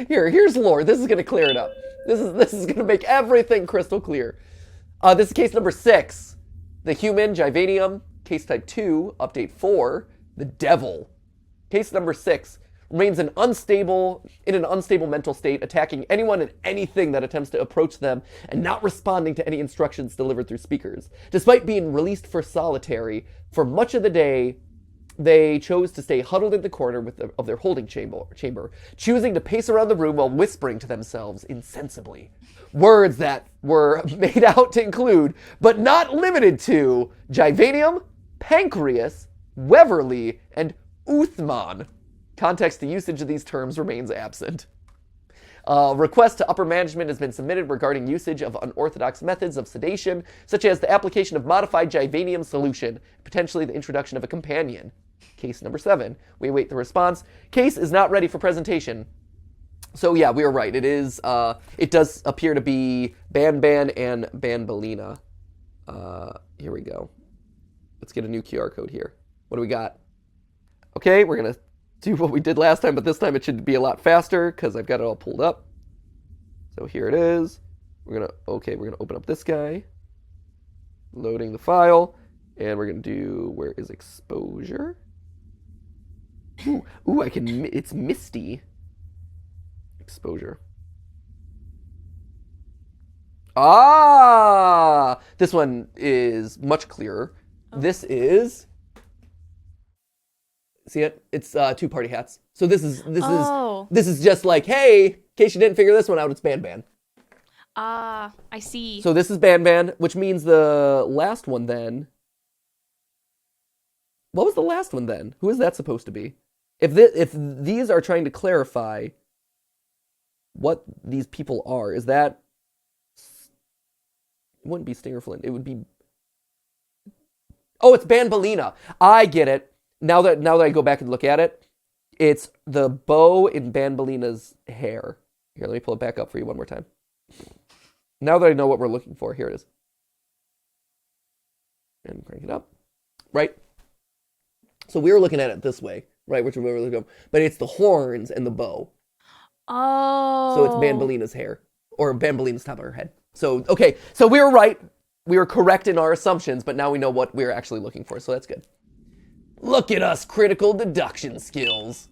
Here's lore. This is going to clear it up. This is going to make everything crystal clear. This is case number 6. The human, Jivanium. Case type 2, update 4, the devil. Case number 6 remains in an unstable mental state, attacking anyone and anything that attempts to approach them and not responding to any instructions delivered through speakers. Despite being released for solitary, for much of the day, they chose to stay huddled in the corner of their holding chamber, choosing to pace around the room while whispering to themselves insensibly. Words that were made out to include, but not limited to, Jivanium, Pancreas, Weverly, and Uthman. Context to usage of these terms remains absent. Request to upper management has been submitted regarding usage of unorthodox methods of sedation, such as the application of modified Jivanium solution, potentially the introduction of a companion. Case number 7. We await the response. Case is not ready for presentation. So yeah, we were right. It is. It does appear to be BanBan and BanBaleena. Here we go. Let's get a new QR code here. What do we got? Okay, we're gonna do what we did last time, but this time it should be a lot faster because I've got it all pulled up. So here it is. We're gonna open up this guy. Loading the file, and we're gonna do, where is exposure? Ooh, it's misty. Exposure. Ah! This one is much clearer. Oh. This is... See it? It's 2 party hats. So this is
Oh.
This is just like, hey, in case you didn't figure this one out, it's BanBan.
Ah, I see.
So this is BanBan, which means the last one then. What was the last one then? Who is that supposed to be? If these are trying to clarify what these people are, is that... It wouldn't be Stinger Flynn. It would be... Oh, it's BanBaleena. I get it. Now that I go back and look at it, it's the bow in BanBaleena's hair. Here, let me pull it back up for you one more time. Now that I know what we're looking for, here it is. And crank it up. Right? So we were looking at it this way, right? Which we were looking at, but it's the horns and the bow.
Oh.
So it's BanBaleena's hair. Or BanBaleena's top of her head. So, okay. So we were right. We were correct in our assumptions, but now we know what we're actually looking for, so that's good. Look at us, critical deduction skills.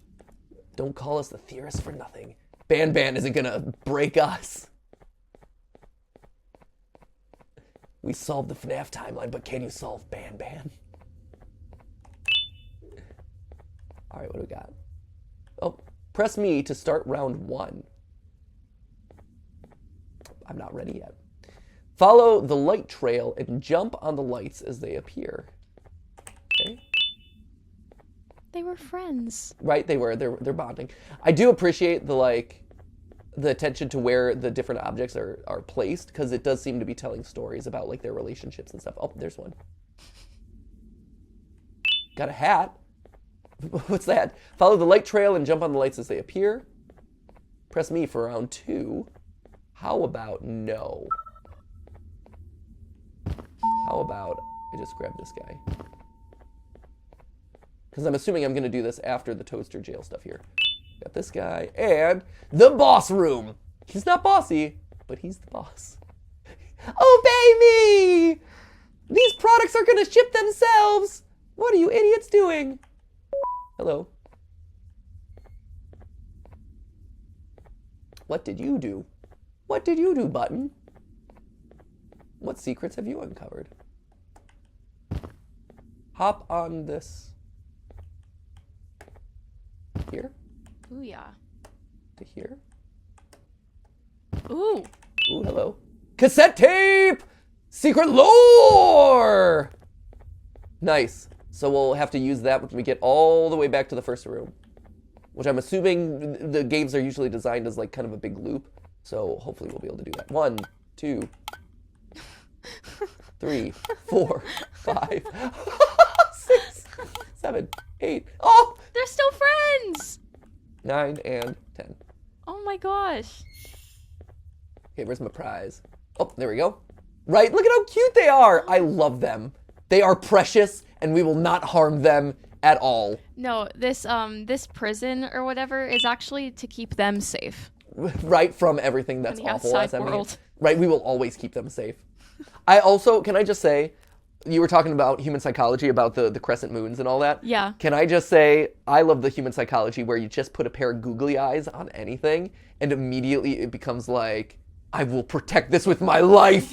Don't call us the theorists for nothing. BanBan isn't gonna break us. We solved the FNAF timeline, but can you solve BanBan? All right, what do we got? Oh, press me to start round 1. I'm not ready yet. Follow the light trail and jump on the lights as they appear. Okay.
They were friends.
Right, they were. They're bonding. I do appreciate the attention to where the different objects are placed, because it does seem to be telling stories about like their relationships and stuff. Oh, there's one. Got a hat. What's that? Follow the light trail and jump on the lights as they appear. Press me for round 2. How about no? How about I just grab this guy? Because I'm assuming I'm going to do this after the toaster jail stuff here. Got this guy and the boss room. He's not bossy, but he's the boss. Oh, baby! These products are going to ship themselves. What are you idiots doing? Hello. What did you do? What did you do, Button? What secrets have you uncovered? Hop on this. Here?
Ooh, yeah.
To here?
Ooh.
Ooh, hello. Cassette tape! Secret lore! Nice. So we'll have to use that when we get all the way back to the first room. Which I'm assuming the games are usually designed as like kind of a big loop. So hopefully we'll be able to do that. 1, 2, 3, 4, 5, 6, 7, 8. Oh!
They're still friends!
9 and 10.
Oh my gosh.
Okay, where's my prize? Oh, there we go. Right, look at how cute they are. I love them. They are precious, and we will not harm them at all.
No, this prison or whatever is actually to keep them safe.
Right, from everything that's
On the
awful.
outside
I mean.
world.
Right, we will always keep them safe. I also, can I just say, you were talking about human psychology, about the crescent moons and all that.
Yeah.
Can I just say, I love the human psychology where you just put a pair of googly eyes on anything, and immediately it becomes like, I will protect this with my life.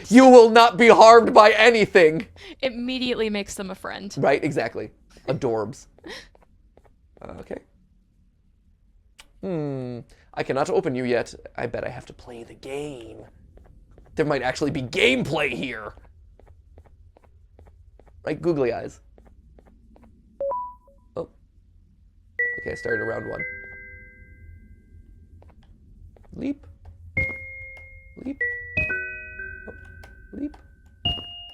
You will not be harmed by anything.
Immediately makes them a friend.
Right, exactly. Adorbs. Okay. I cannot open you yet. I bet I have to play the game. There might actually be gameplay here. Right, googly eyes. Oh. Okay, I started round 1. Leap. Leap. Oh. Leap.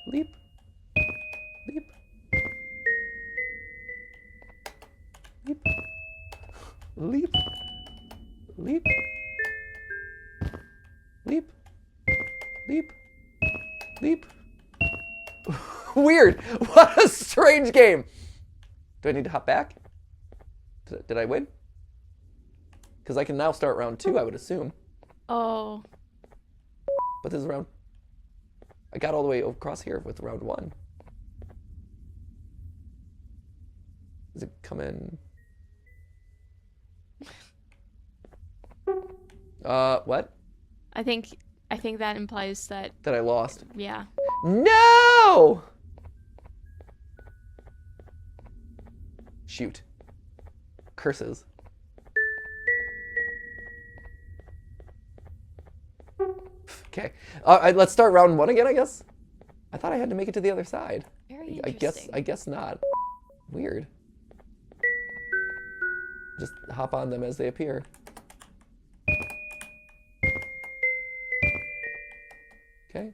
Leap. Leap. Leap. Leap. Leap. Leap. Leap. Leap. Weird. What a strange game. Do I need to hop back? Did I win? Because I can now start round 2, I would assume.
Oh.
But this is round... I got all the way across here with round 1. Does it come in? What?
I think that implies that,
That I lost.
yeah.
No! Shoot. Curses. Okay. Let's start round 1 again, I guess. I thought I had to make it to the other side.
Very
I
interesting.
guess not. Weird. Just hop on them as they appear. Okay.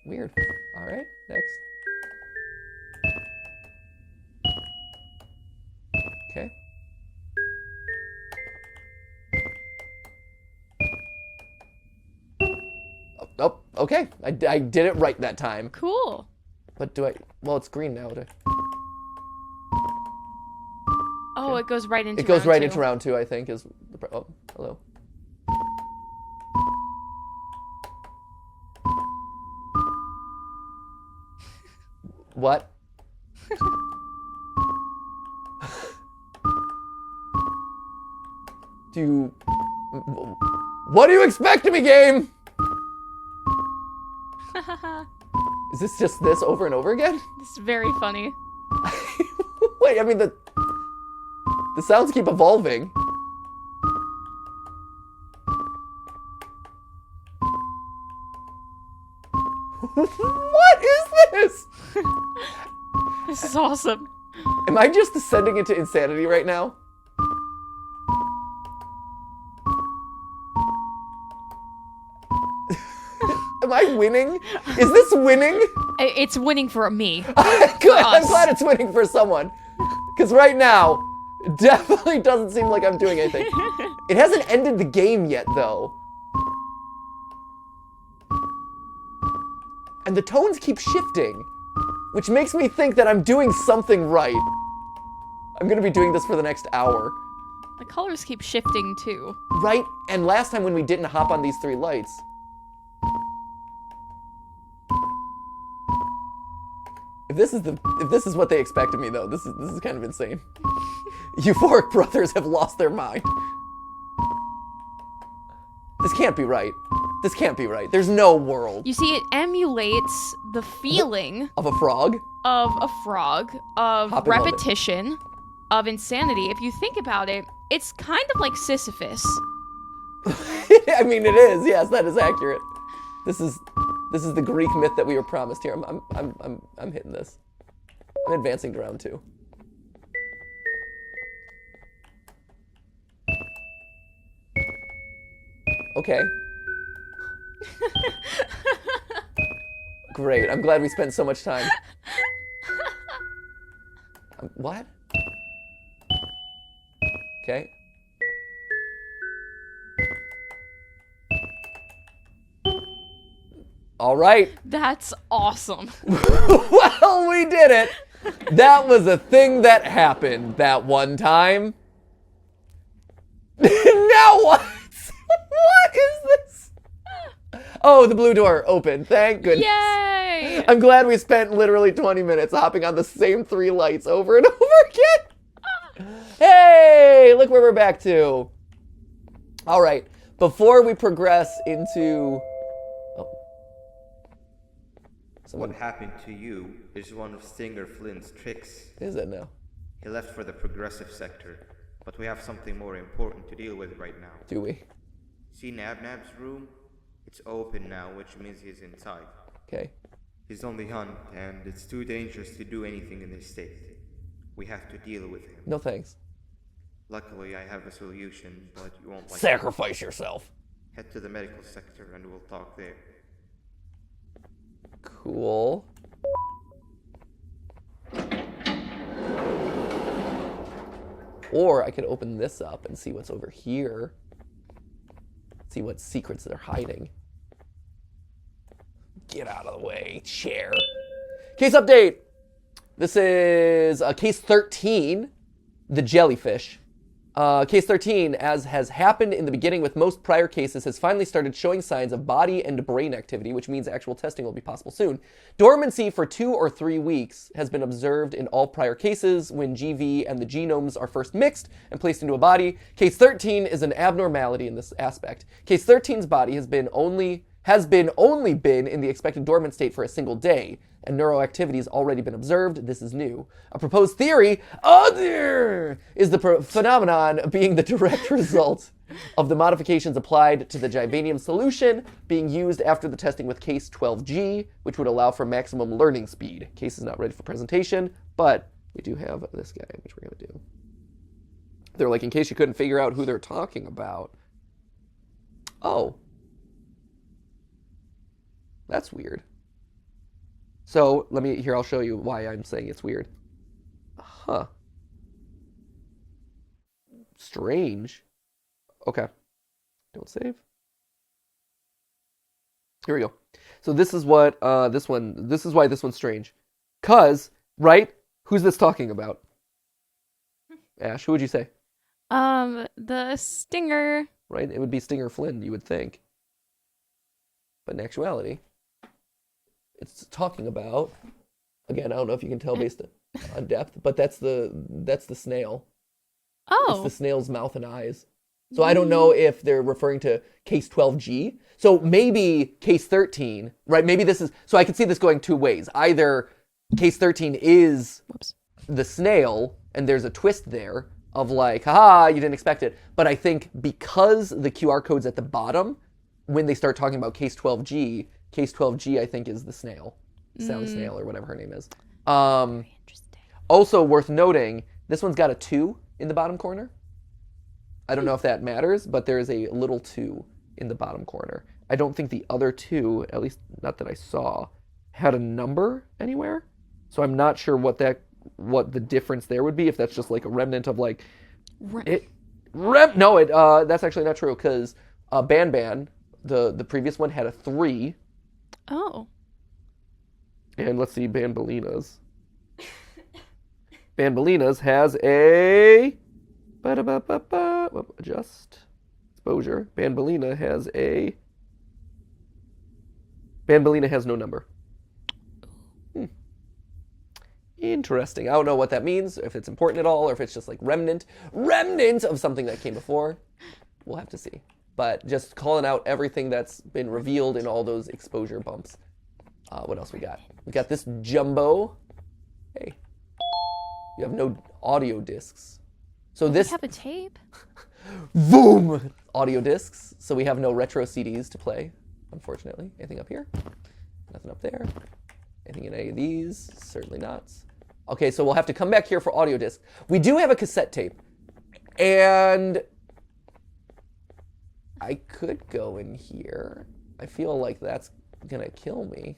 Weird. All right, next. Okay. Oh, okay. I did it right that time.
Cool.
But well, it's green now.
Oh, it goes right into
It goes
round
right
2.
into round 2, I think, is oh, hello. What? What do you expect of me, game? Is this just this over and over again?
This is very funny.
Wait, I mean, the sounds keep evolving. What is this?
This is awesome.
Am I just descending into insanity right now? Am I winning? Is this winning?
It's winning for me.
Good. I'm
us.
glad it's winning for someone. Because right now, it definitely doesn't seem like I'm doing anything. It hasn't ended the game yet, though. And the tones keep shifting, which makes me think that I'm doing something right. I'm gonna be doing this for the next hour.
The colors keep shifting too.
Right? And last time when we didn't hop on these 3 lights. If this is what they expect of me, though, this is kind of insane. Euphoric Brothers have lost their mind. This can't be right. This can't be right. There's no world
You see, it emulates the feeling
of a frog.
of a frog, of
Hop and love it.
repetition, of insanity. If you think about it, it's kind of like Sisyphus.
I mean, it is. Yes, that is accurate. This is the Greek myth that we were promised here. I'm hitting this. I'm advancing to round 2. Okay. Great. I'm glad we spent so much time. What? Okay. All right.
That's awesome.
Well, we did it. That was a thing that happened that one time. Now what? What is this? Oh, the blue door opened. Thank goodness.
Yay!
I'm glad we spent literally 20 minutes hopping on the same 3 lights over and over again. Hey, look where we're back to. All right. Before we progress into...
What happened to you is one of Stinger Flynn's tricks.
Is it now?
He left for the progressive sector, but we have something more important to deal with right now.
Do we?
See Nabnab's room? It's open now, which means he's inside.
Okay.
He's on the hunt, and it's too dangerous to do anything in this state. We have to deal with him.
No thanks.
Luckily, I have a solution, but you won't like it.
Sacrifice yourself.
Head to the medical sector, and we'll talk there.
Cool. Or I could open this up and see what's over here. See what secrets they're hiding. Get out of the way, chair. Case update. This is case 13, the jellyfish. Case 13, as has happened in the beginning with most prior cases, has finally started showing signs of body and brain activity, which means actual testing will be possible soon. Dormancy for 2 or 3 weeks has been observed in all prior cases when GV and the genomes are first mixed and placed into a body. Case 13 is an abnormality in this aspect. Case 13's body has only been in the expected dormant state for a single day, and neuroactivity has already been observed. This is new. A proposed theory, is the phenomenon being the direct result of the modifications applied to the Givanium solution being used after the testing with case 12G, which would allow for maximum learning speed. Case is not ready for presentation, but we do have this guy, which we're going to do. They're like, in case you couldn't figure out who they're talking about. Oh. That's weird. So, I'll show you why I'm saying it's weird. Huh. Strange. Okay. Don't save. Here we go. So this is what, this is why this one's strange. 'Cause, right? Who's this talking about? Ash, who would you say?
The Stinger.
Right? It would be Stinger Flynn, you would think. But in actuality, it's talking about, again, I don't know if you can tell based on depth, but that's the snail.
Oh.
It's the snail's mouth and eyes. So I don't know if they're referring to case 12G. So maybe case 13, right? Maybe this is, so I could see this going two ways. Either case 13 is the snail, and there's a twist there of like, haha, you didn't expect it. But I think because the QR code's at the bottom, when they start talking about case 12G I think is the snail. Sally Snail or whatever her name is.
Very interesting.
Also worth noting, this one's got a 2 in the bottom corner. I don't know if that matters, but there's a little 2 in the bottom corner. I don't think the other 2, at least not that I saw, had a number anywhere. So I'm not sure what the difference there would be, if that's just like a remnant of like... that's actually not true, because BanBan, the previous one, had a 3.
Oh.
And let's see, BanBaleena's. BanBaleena's has a... Adjust. Exposure. BanBaleena has a... BanBaleena has no number. Interesting. I don't know what that means, if it's important at all, or if it's just like remnant of something that came before. We'll have to see. But just calling out everything that's been revealed in all those exposure bumps. What else we got? We got this jumbo. Hey. You have no audio discs. So this...
We have a tape?
Boom! Audio discs. So we have no retro CDs to play, unfortunately. Anything up here? Nothing up there. Anything in any of these? Certainly not. Okay, so we'll have to come back here for audio disc. We do have a cassette tape. And I could go in here. I feel like that's gonna kill me.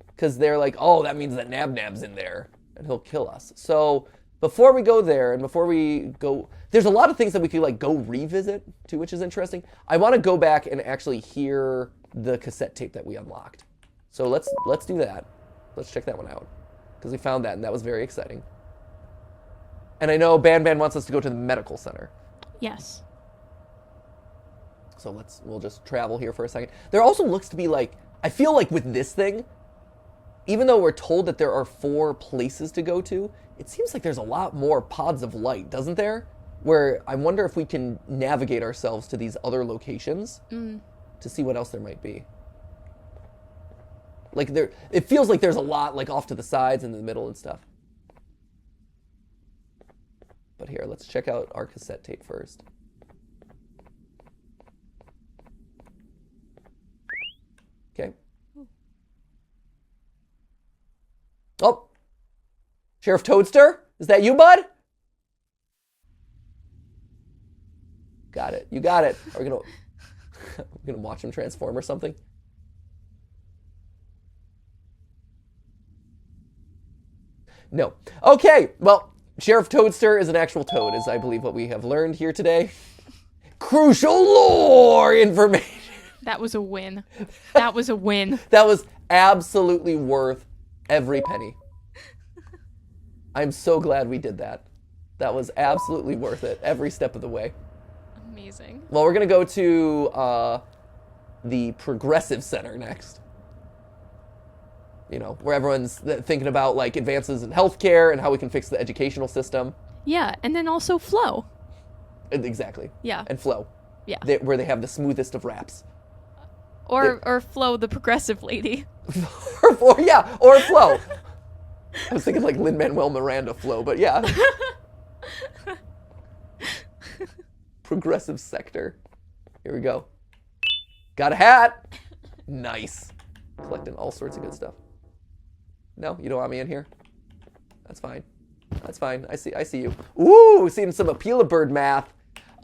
Because they're like, oh, that means that nabnab's in there. And he'll kill us. So before we go there, and before we go, there's a lot of things that we could like go revisit too, which is interesting. I want to go back and actually hear the cassette tape that we unlocked. So let's do that. Let's check that one out, because we found that, and that was very exciting. And I know BanBan wants us to go to the medical center.
Yes.
So we'll just travel here for a second. There also looks to be like, I feel like with this thing, even though we're told that there are 4 places to go to, it seems like there's a lot more pods of light, doesn't there? Where I wonder if we can navigate ourselves to these other locations to see what else there might be. Like it feels like there's a lot like off to the sides and in the middle and stuff. But here, let's check out our cassette tape first. Okay. Oh, Sheriff Toadster, is that you, bud? Got it. You got it. Are we gonna watch him transform or something? No. Okay. Well, Sheriff Toadster is an actual toad, is I believe what we have learned here today. Crucial lore information.
That was a win. That was a win.
That was absolutely worth every penny. I'm so glad we did that. That was absolutely worth it, every step of the way.
Amazing.
Well, we're going to go to the Progressive Center next. You know, where everyone's thinking about like advances in healthcare and how we can fix the educational system.
Yeah, and then also Flo.
Exactly.
Yeah.
And Flo.
Yeah.
Where they have the smoothest of raps.
Or Flo, the progressive lady.
or Flo. I was thinking like Lin-Manuel Miranda Flo, but yeah. progressive sector. Here we go. Got a hat. Nice. Collecting all sorts of good stuff. No, you don't want me in here? That's fine. That's fine. I see you. Ooh, seeing some Appeal-a-Bird math.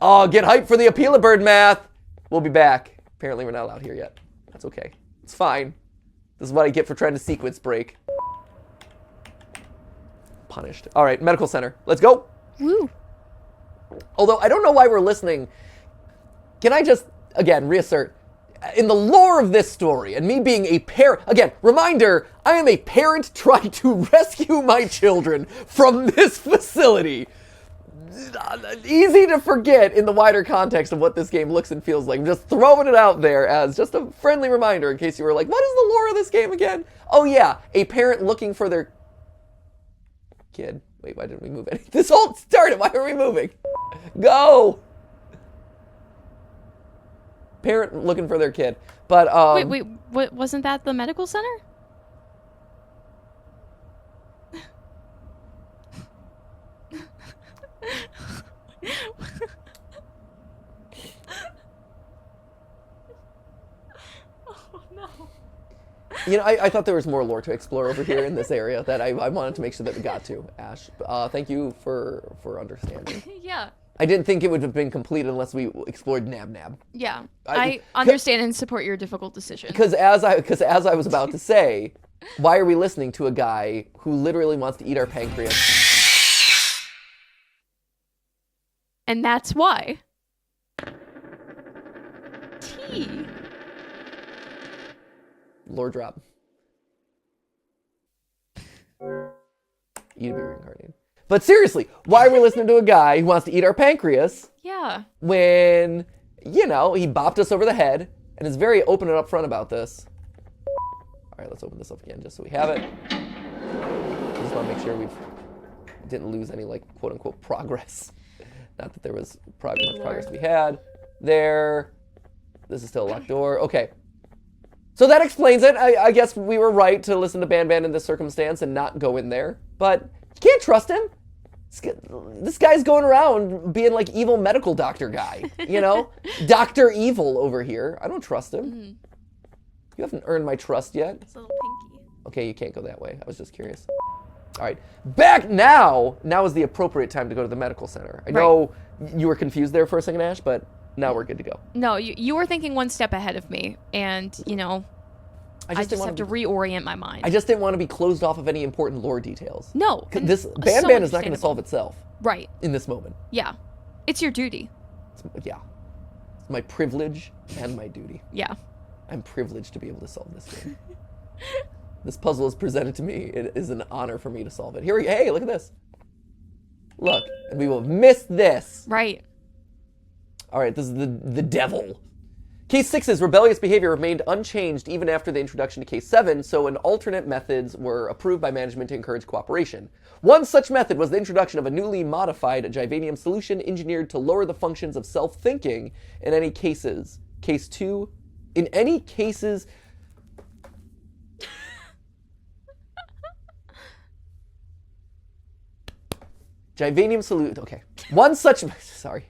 Oh, get hyped for the Appeal-a-Bird math. We'll be back. Apparently we're not allowed here yet. That's okay. It's fine. This is what I get for trying to sequence break. Punished. All right, medical center. Let's go.
Woo.
Although I don't know why we're listening. Can I just, again, reassert, in the lore of this story, and me being a parent, again, reminder, I am a parent trying to rescue my children from this facility. Easy to forget in the wider context of what this game looks and feels like. I'm just throwing it out there as just a friendly reminder in case you were like, what is the lore of this game again? Oh yeah, a parent looking for their kid. Wait, why didn't we move any? This whole started, why are we moving? Go! Parent looking for their kid. But,
Wait, what, wasn't that the medical center? Oh, no.
You know, I thought there was more lore to explore over here in this area that I wanted to make sure that we got to, Ash. Thank you for understanding.
Yeah.
I didn't think it would have been complete unless we explored nabnab.
Yeah. I understand and support your difficult decision.
Because as I was about to say, why are we listening to a guy who literally wants to eat our pancreas?
And that's why. T.
Lore drop. You to be reincarnated. But seriously, why are we listening to a guy who wants to eat our pancreas?
Yeah.
When, you know, he bopped us over the head and is very open and upfront about this. All right, let's open this up again just so we have it. I just want to make sure we didn't lose any, like, quote unquote progress. Not that there was much progress to be had. There. This is still a locked door. Okay. So that explains it. I guess we were right to listen to BanBan in this circumstance and not go in there. But you can't trust him. This guy's going around being like evil medical doctor guy, you know? Dr. Evil over here. I don't trust him. Mm-hmm. You haven't earned my trust yet.
It's a little pinky.
Okay, you can't go that way. I was just curious. All right, back now. Now is the appropriate time to go to the medical center. I know you were confused there for a second, Ash, but now we're good to go.
No, you were thinking one step ahead of me, and, you know, I just have to reorient my mind.
I just didn't want to be closed off of any important lore details.
No.
This BanBan is not going to solve itself.
Right.
In this moment.
Yeah. It's your duty.
Yeah. It's my privilege and my duty.
Yeah.
I'm privileged to be able to solve this game. This puzzle is presented to me. It is an honor for me to solve it. Here we go. Hey, look at this. Look. And we will miss this.
Right.
All right, this is the devil. Case 6's rebellious behavior remained unchanged even after the introduction to Case 7, so alternate methods were approved by management to encourage cooperation. One such method was the introduction of a newly modified Givanium solution engineered to lower the functions of self-thinking in any cases. Case 2, in any cases... Givanium solution... Okay. One such... Sorry.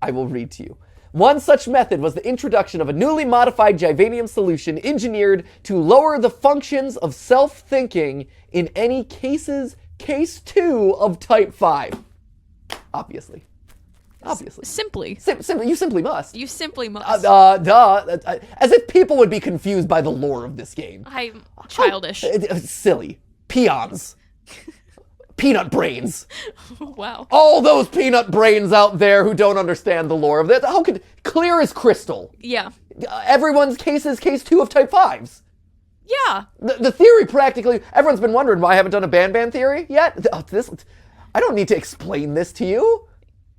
I will read to you. One such method was the introduction of a newly modified Givanium solution engineered to lower the functions of self-thinking in any cases, Case 2 of Type 5. Obviously. Obviously.
Simply.
Simply. You simply must.
You simply must.
As if people would be confused by the lore of this game.
I'm childish.
Silly. Peons. Peanut brains.
Wow.
All those peanut brains out there who don't understand the lore of this. How could... Clear as crystal.
Yeah.
Everyone's case is Case 2 of Type 5s.
Yeah.
The theory practically... Everyone's been wondering why I haven't done a BanBan theory yet. I don't need to explain this to you.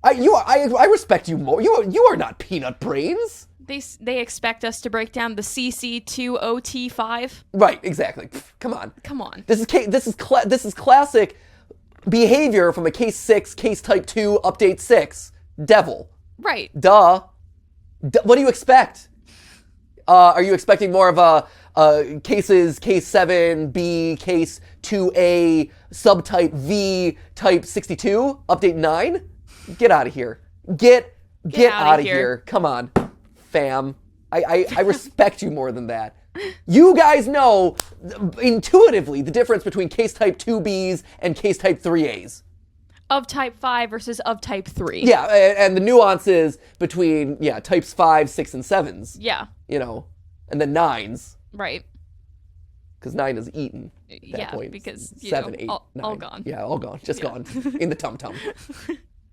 I respect you more. You are not peanut brains.
They expect us to break down the CC2OT5.
Right, exactly. Pff, come on.
Come on.
This is classic behavior from a Case 6, Case Type 2, Update 6. Devil.
Right.
Duh. What do you expect? Are you expecting more of a Case 7B, Case 2A, Subtype V, Type 62, Update 9? Get out of here. Get Get out of here. Come on, fam. I respect you more than that. You guys know intuitively the difference between case type 2Bs and case type 3As.
Of type 5 versus of type 3.
Yeah, and the nuances between, types 5, 6, and 7s.
Yeah.
And then 9s.
Right.
Because 9 is eaten at that point.
Because,
7, 8, 9.
all gone.
Yeah, all gone. Just gone. In the tum-tum.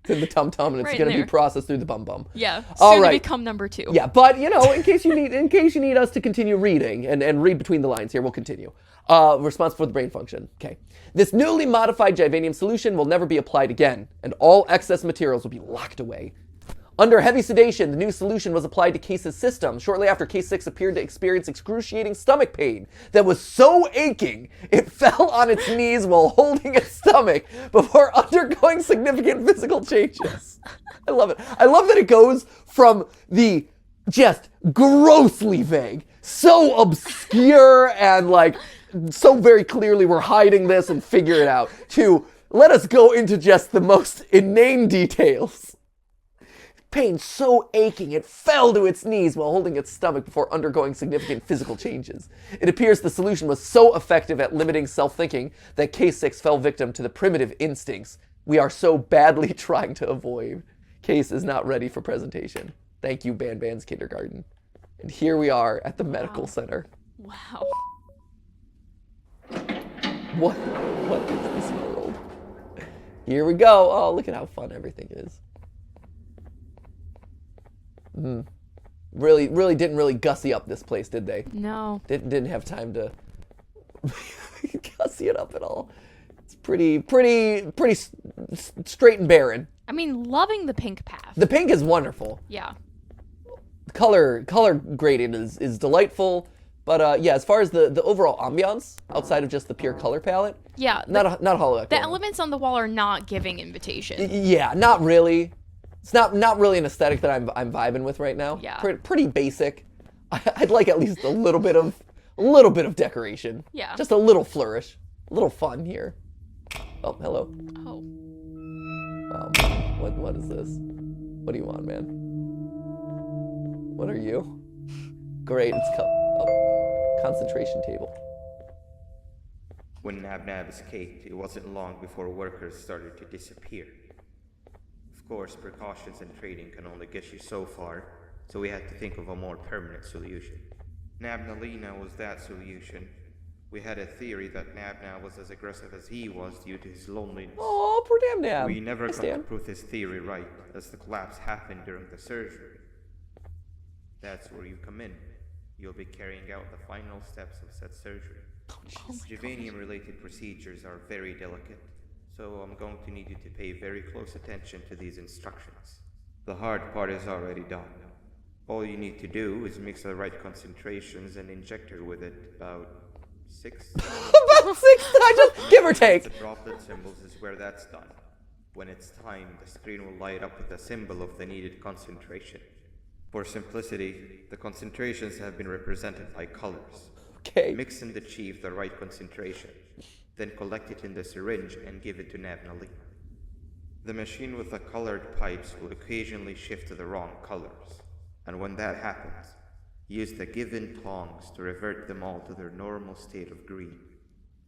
It's in the tum-tum, and it's
Right
going to be
there.
processed through the bum-bum.
Yeah.
All
Soon
right.
to become number 2.
Yeah, but, in case you need us to continue reading and read between the lines here, we'll continue. Response for the brain function. Okay. This newly modified Jivanium solution will never be applied again, and all excess materials will be locked away. Under heavy sedation, the new solution was applied to Case's system. Shortly after, Case 6 appeared to experience excruciating stomach pain that was so aching, it fell on its knees while holding its stomach before undergoing significant physical changes. I love it. I love that it goes from the just grossly vague, so obscure and so very clearly we're hiding this and figure it out, to let us go into just the most inane details. Pain so aching it fell to its knees while holding its stomach before undergoing significant physical changes. It appears the solution was so effective at limiting self-thinking that Case 6 fell victim to the primitive instincts we are so badly trying to avoid. Case is not ready for presentation. Thank you, BanBan's kindergarten. And here we are at the medical center.
Wow.
What is this world? Here we go. Oh, look at how fun everything is. Really didn't gussy up this place, did they?
No.
Didn't have time to gussy it up at all. It's pretty straight and barren.
I mean, loving the pink path.
The pink is wonderful.
Yeah.
Color grading is delightful, but as far as the overall ambiance outside of just the pure color palette,
Yeah.
not a whole lot.
The
going on.
elements on the wall are not giving invitation.
Yeah, not really. It's not really an aesthetic that I'm vibing with right now.
Yeah.
Pretty basic. I'd like at least a little bit of decoration.
Yeah.
Just a little flourish, a little fun here. Oh, hello.
Oh.
What is this? What do you want, man? What are you? Great. It's concentration table.
When Nabnab escaped, it wasn't long before workers started to disappear. Of course, precautions and trading can only get you so far, so we had to think of a more permanent solution. Nabnaleena was that solution. We had a theory that Nabnab was as aggressive as he was due to his loneliness.
Oh, poor damn Nab.
We never
Hi,
got to
Stan.
prove his theory right, as the collapse happened during the surgery. That's where you come in. You'll be carrying out the final steps of said surgery. Jivanium-related procedures are very delicate, so I'm going to need you to pay very close attention to these instructions. The hard part is already done. All you need to do is mix the right concentrations and inject her with it about 6
About 6 times, just give or take.
The droplet symbols is where that's done. When it's time, the screen will light up with a symbol of the needed concentration. For simplicity, the concentrations have been represented by colors.
Okay.
Mix and achieve the right concentration, then collect it in the syringe and give it to nabnaleena. The machine with the colored pipes will occasionally shift to the wrong colors, and when that happens, use the given tongs to revert them all to their normal state of green.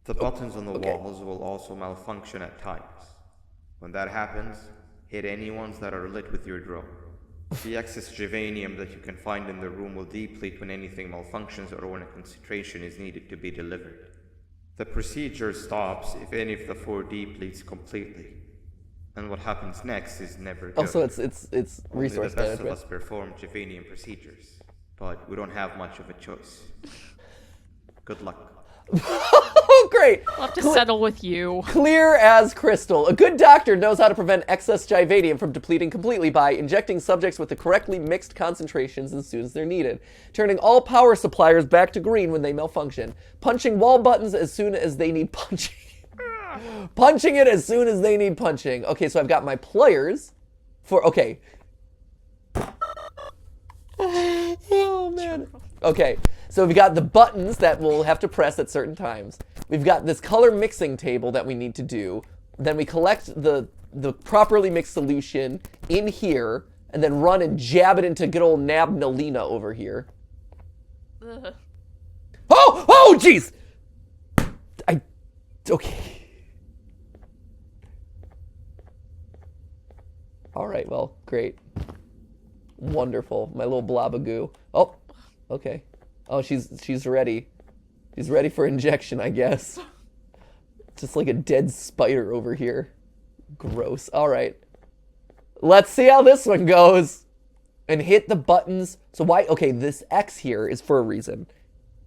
The buttons on the walls will also malfunction at times. When that happens, hit any ones that are lit with your drone. The excess Jivanium that you can find in the room will deplete when anything malfunctions or when a concentration is needed to be delivered. The procedure stops if any of the 4 depletes completely. And what happens next is never good.
Also, it's
Only
resource
the best of
management.
us perform Jivanium procedures, but we don't have much of a choice. Good luck.
Oh, great.
We'll have to settle with you.
Clear as crystal. A good doctor knows how to prevent excess Jivanium from depleting completely by injecting subjects with the correctly mixed concentrations as soon as they're needed, turning all power suppliers back to green when they malfunction, punching wall buttons as soon as they need punching. Punching it as soon as they need punching. Okay, so I've got my players for, okay. Oh, man. Okay, so we've got the buttons that we'll have to press at certain times. We've got this color mixing table that we need to do. Then we collect the properly mixed solution in here, and then run and jab it into good old nabnaleena over here.
Ugh.
Oh! Oh, jeez! Okay. All right, well, great. Wonderful. My little blob of goo. Oh, okay. Oh, she's ready. She's ready for injection, I guess. Just like a dead spider over here. Gross. All right. Let's see how this one goes. And hit the buttons. So why? Okay, this X here is for a reason.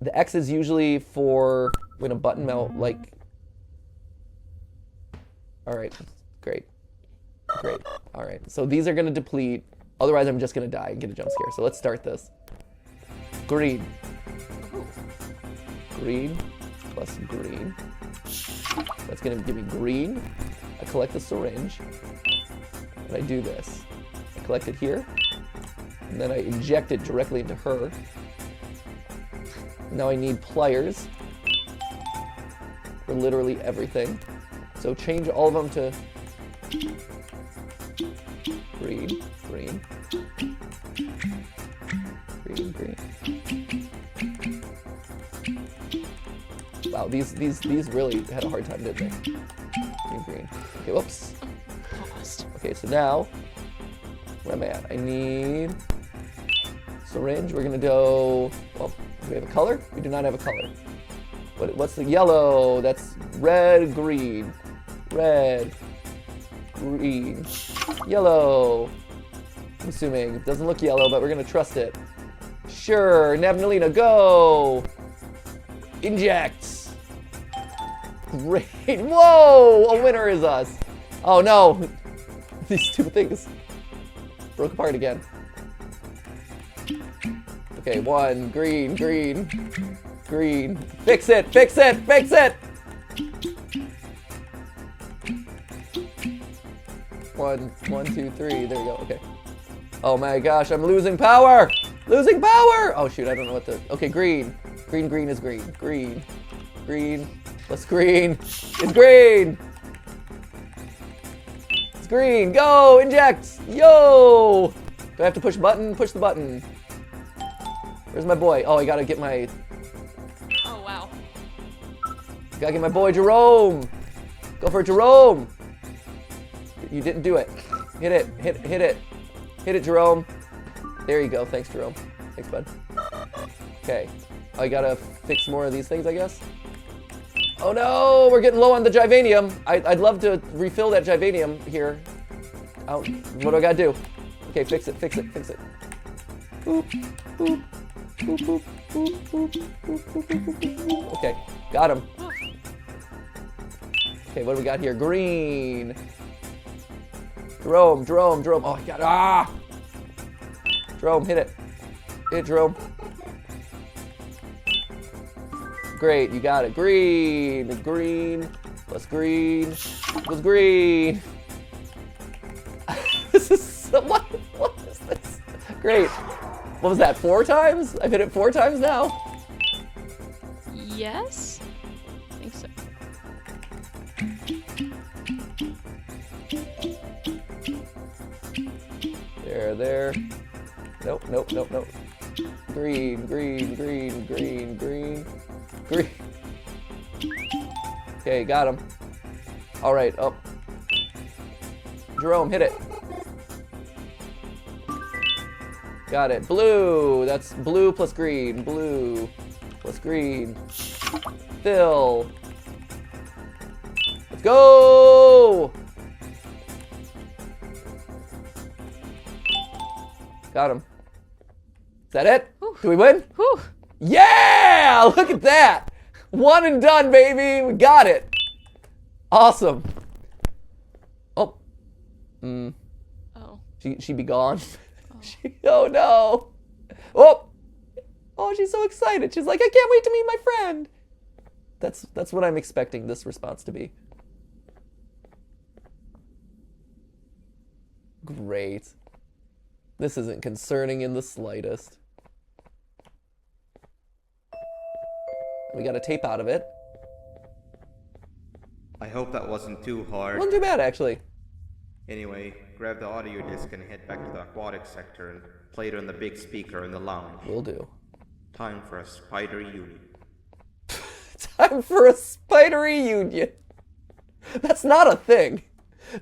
The X is usually for when a button like. All right. Great. Great. All right. So these are going to deplete. Otherwise, I'm just going to die and get a jump scare. So let's start this. Green. Green plus green. That's going to give me green. I collect the syringe. And I do this. I collect it here. And then I inject it directly into her. Now I need pliers for literally everything. So change all of them to green, green, green, green. Wow, these really had a hard time, didn't they? Green, green. Okay, whoops. Okay, so now, where am I at? I need syringe. We're gonna go, well, do we have a color? We do not have a color. What's the yellow? That's red, green. Red, green, yellow. I'm assuming it doesn't look yellow, but we're gonna trust it. Sure, nabnaleena, go! Inject. Great. Whoa! A winner is us. Oh no! These two things broke apart again. Okay, one, green, green, green. Fix it, fix it, fix it! One, two, three. There we go. Okay. Oh my gosh, I'm losing power! Losing power! Oh shoot, I don't know what to. Okay, green. Green, green is green. Green. Green. Plus green. It's green! It's green. Go! Inject! Yo! Do I have to push a button? Push the button. Where's my boy? Oh, I gotta get my.
Oh, wow.
Gotta get my boy Jerome! Go for it, Jerome! You didn't do it. Hit it. Hit it. Hit it, Jerome. There you go. Thanks, Jerome. Thanks, bud. Okay. I gotta fix more of these things, I guess. Oh no! We're getting low on the Givanium. I'd love to refill that Givanium here. Oh, what do I gotta do? Okay, fix it, fix it, fix it. Boop, boop, boop, boop, boop, boop, boop, boop, boop, boop. Okay, got him. Okay, what do we got here? Green. Jerome, Jerome, Jerome. Oh, I got it. Ah! Jerome, hit it. Hit it, Jerome. Great, you got it. Green, green, plus green, plus green. This is so, what is this? Great. What was that, 4 times? I've hit it 4 times now.
Yes? I think so.
There. Nope, nope, nope, nope. Green, green, green, green, green, green. Okay, got him. All right, up. Jerome, hit it. Got it. Blue. That's blue plus green. Blue plus green. Fill. Let's go! Got him. Is that it?
Whew.
Do we win?
Whew.
Yeah! Look at that! 1 and done, baby! We got it! Awesome. Oh.
Oh.
She be gone. Oh no. Oh. Oh, she's so excited. She's like, I can't wait to meet my friend. That's what I'm expecting this response to be. Great. This isn't concerning in the slightest. We got a tape out of it.
I hope that wasn't too
It
hard.
wasn't too bad, actually.
Anyway, grab the audio disc and head back to the aquatic sector and play it on the big speaker in the lounge.
Will do.
Time for a spider union.
Time for a spidery union. That's not a thing.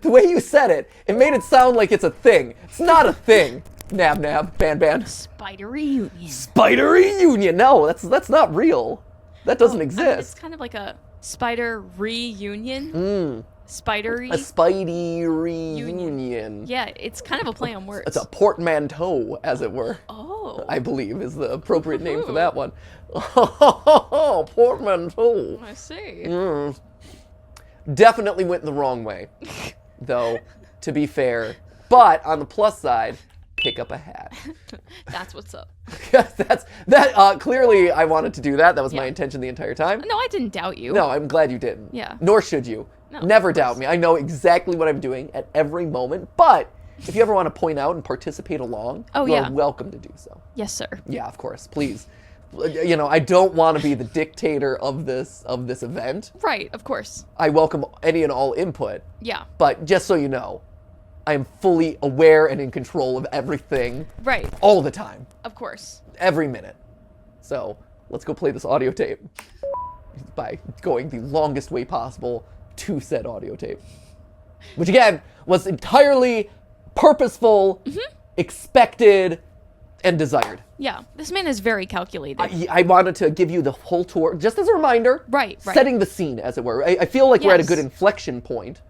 The way you said it, it made it sound like it's a thing. It's not a thing. Nab, BanBan.
Spidery union.
Spidery union. No, that's not real. That doesn't
I mean, it's
exist.
kind of like a spider reunion. Spidery.
A Spidey reunion.
Yeah, it's kind of a play on words.
It's a portmanteau, as it were.
Oh.
I believe is the appropriate name for that one. Oh, portmanteau.
I see.
Definitely went the wrong way, though, to be fair. But on the plus side, pick up a hat.
That's what's up.
Clearly, I wanted to do that. That was my
Yeah.
intention the entire time.
No, I didn't doubt you.
No, I'm glad you didn't.
Yeah.
Nor should you.
No,
Never
of
doubt
course.
me. I know exactly what I'm doing at every moment. But if you ever want to point out and participate along,
Oh,
you
yeah.
are welcome to do so.
Yes, sir.
Yeah, of course. Please. You know, I don't want to be the dictator of this event.
Right, of course.
I welcome any and all input.
Yeah.
But just so you know, I am fully aware and in control of everything
Right,
all the time,
of course.
every minute. So let's go play this audio tape by going the longest way possible to said audio tape. Which again, was entirely purposeful, expected, and desired.
Yeah, this man is very calculated.
I wanted to give you the whole tour, just as a reminder.
Right.
Setting the scene, as it were. I feel like we're at a
Yes.
good inflection point.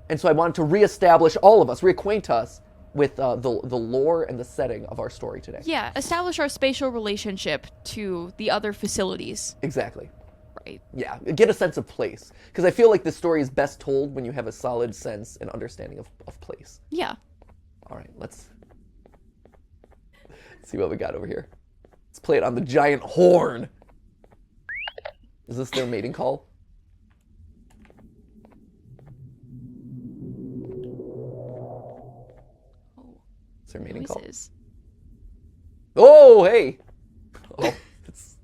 And so I wanted to reestablish all of us, reacquaint us with the lore and the setting of our story today.
Yeah, establish our spatial relationship to the other facilities.
Exactly.
Right.
Yeah, get a sense of place. Because I feel like this story is best told when you have a solid sense and understanding of place.
Yeah.
All right, let's see what we got over here. Let's play it on the giant horn. Is this their mating call? It's their mating call.
Noises.
Oh, hey! Oh, it's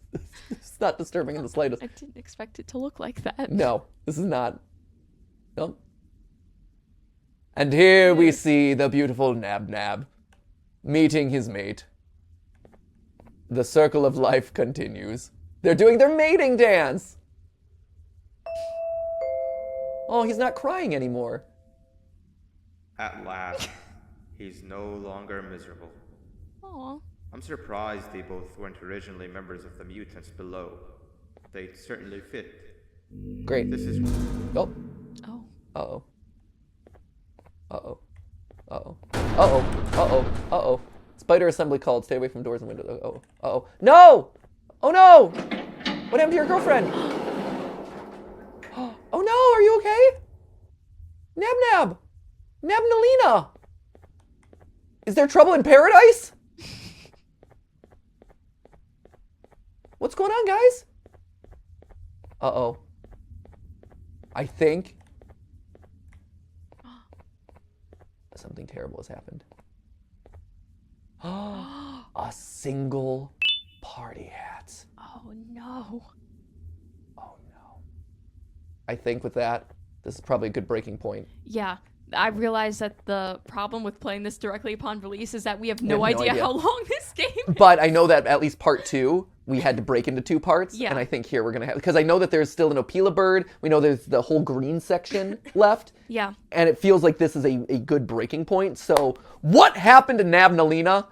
not disturbing in the slightest.
I didn't expect it to look like that.
No, this is not. No. And here we see the beautiful Nabnab meeting his mate. The circle of life continues. They're doing their mating dance. Oh, he's not crying anymore.
At last, he's no longer miserable.
Aw.
I'm surprised they both weren't originally members of the mutants below. They'd certainly fit.
Great.
This is
Oh.
Oh.
Uh-oh. Uh-oh. Uh-oh. Uh-oh. Uh-oh. Uh-oh. Spider assembly called. Stay away from doors and windows. Uh-oh. Uh-oh. No! Oh no! What happened to your girlfriend? Oh no, are you okay? Nabnab! Nabnaleena! Is there trouble in paradise? What's going on, guys? Uh-oh. I think something terrible has happened. A single party hat.
Oh no.
Oh no. I think with that, this is probably a good breaking point.
Yeah. I realized that the problem with playing this directly upon release is that we have no,
We have no
idea
idea.
how long this game is.
But I know that at least part 2, we had to break into 2 parts.
Yeah.
And I think here we're going to have, because I know that there's still an Opila bird. We know there's the whole green section left.
Yeah.
And it feels like this is a good breaking point. So what happened to Nabnaleena?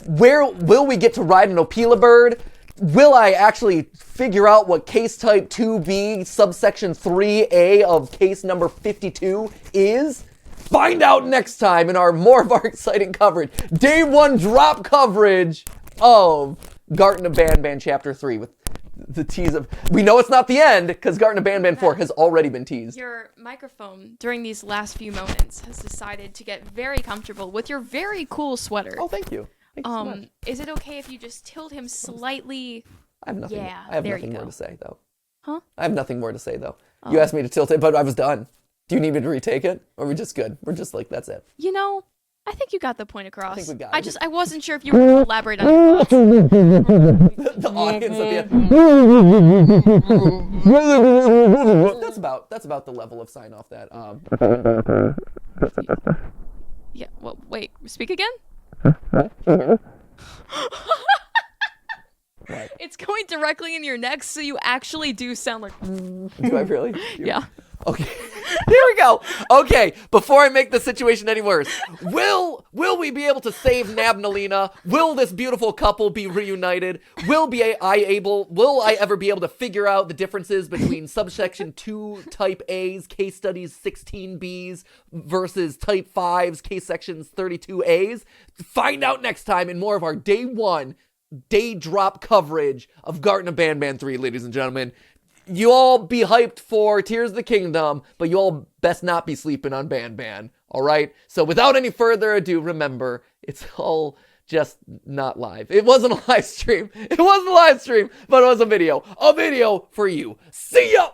Where will we get to ride an Opila bird? Will I actually figure out what case type 2B subsection 3A of case number 52 is? Find out next time in our more of our exciting coverage. Day 1 drop coverage of Garten of BanBan Chapter 3 with the tease of... We know it's not the end because Garten of BanBan 4 has already been teased.
Your microphone during these last few moments has decided to get very comfortable with your very cool sweater.
Oh, thank you. Thank you so much.
Is it okay if you just tilt him slightly?
I have nothing,
Yeah,
I have
there
nothing
you
more
go.
to say, though.
Huh?
I have nothing more to say, though. You asked me to tilt it, but I was done. Do you need me to retake it? Or are we just good? We're just like, that's it.
You know, I think you got the point across.
I think we got it.
I wasn't sure if you were going to elaborate on your thoughts.
The audience at the end. That's about the level of sign off that
Yeah, well, wait, speak again?
What?
It's going directly in your neck, so you actually do sound like...
Do I really?
Yeah.
Okay. Here we go. Okay, before I make the situation any worse, will we be able to save nabnaleena? Will this beautiful couple be reunited? Will I ever be able to figure out the differences between subsection 2 type A's case studies 16B's versus type 5's case sections 32A's? Find out next time in more of our day 1 day drop coverage of Garten of BanBan 3, ladies and gentlemen. You all be hyped for Tears of the Kingdom, but you all best not be sleeping on BanBan, all right? So without any further ado, remember, it's all just not live. It wasn't a live stream. It wasn't a live stream, but it was a video. A video for you. See ya!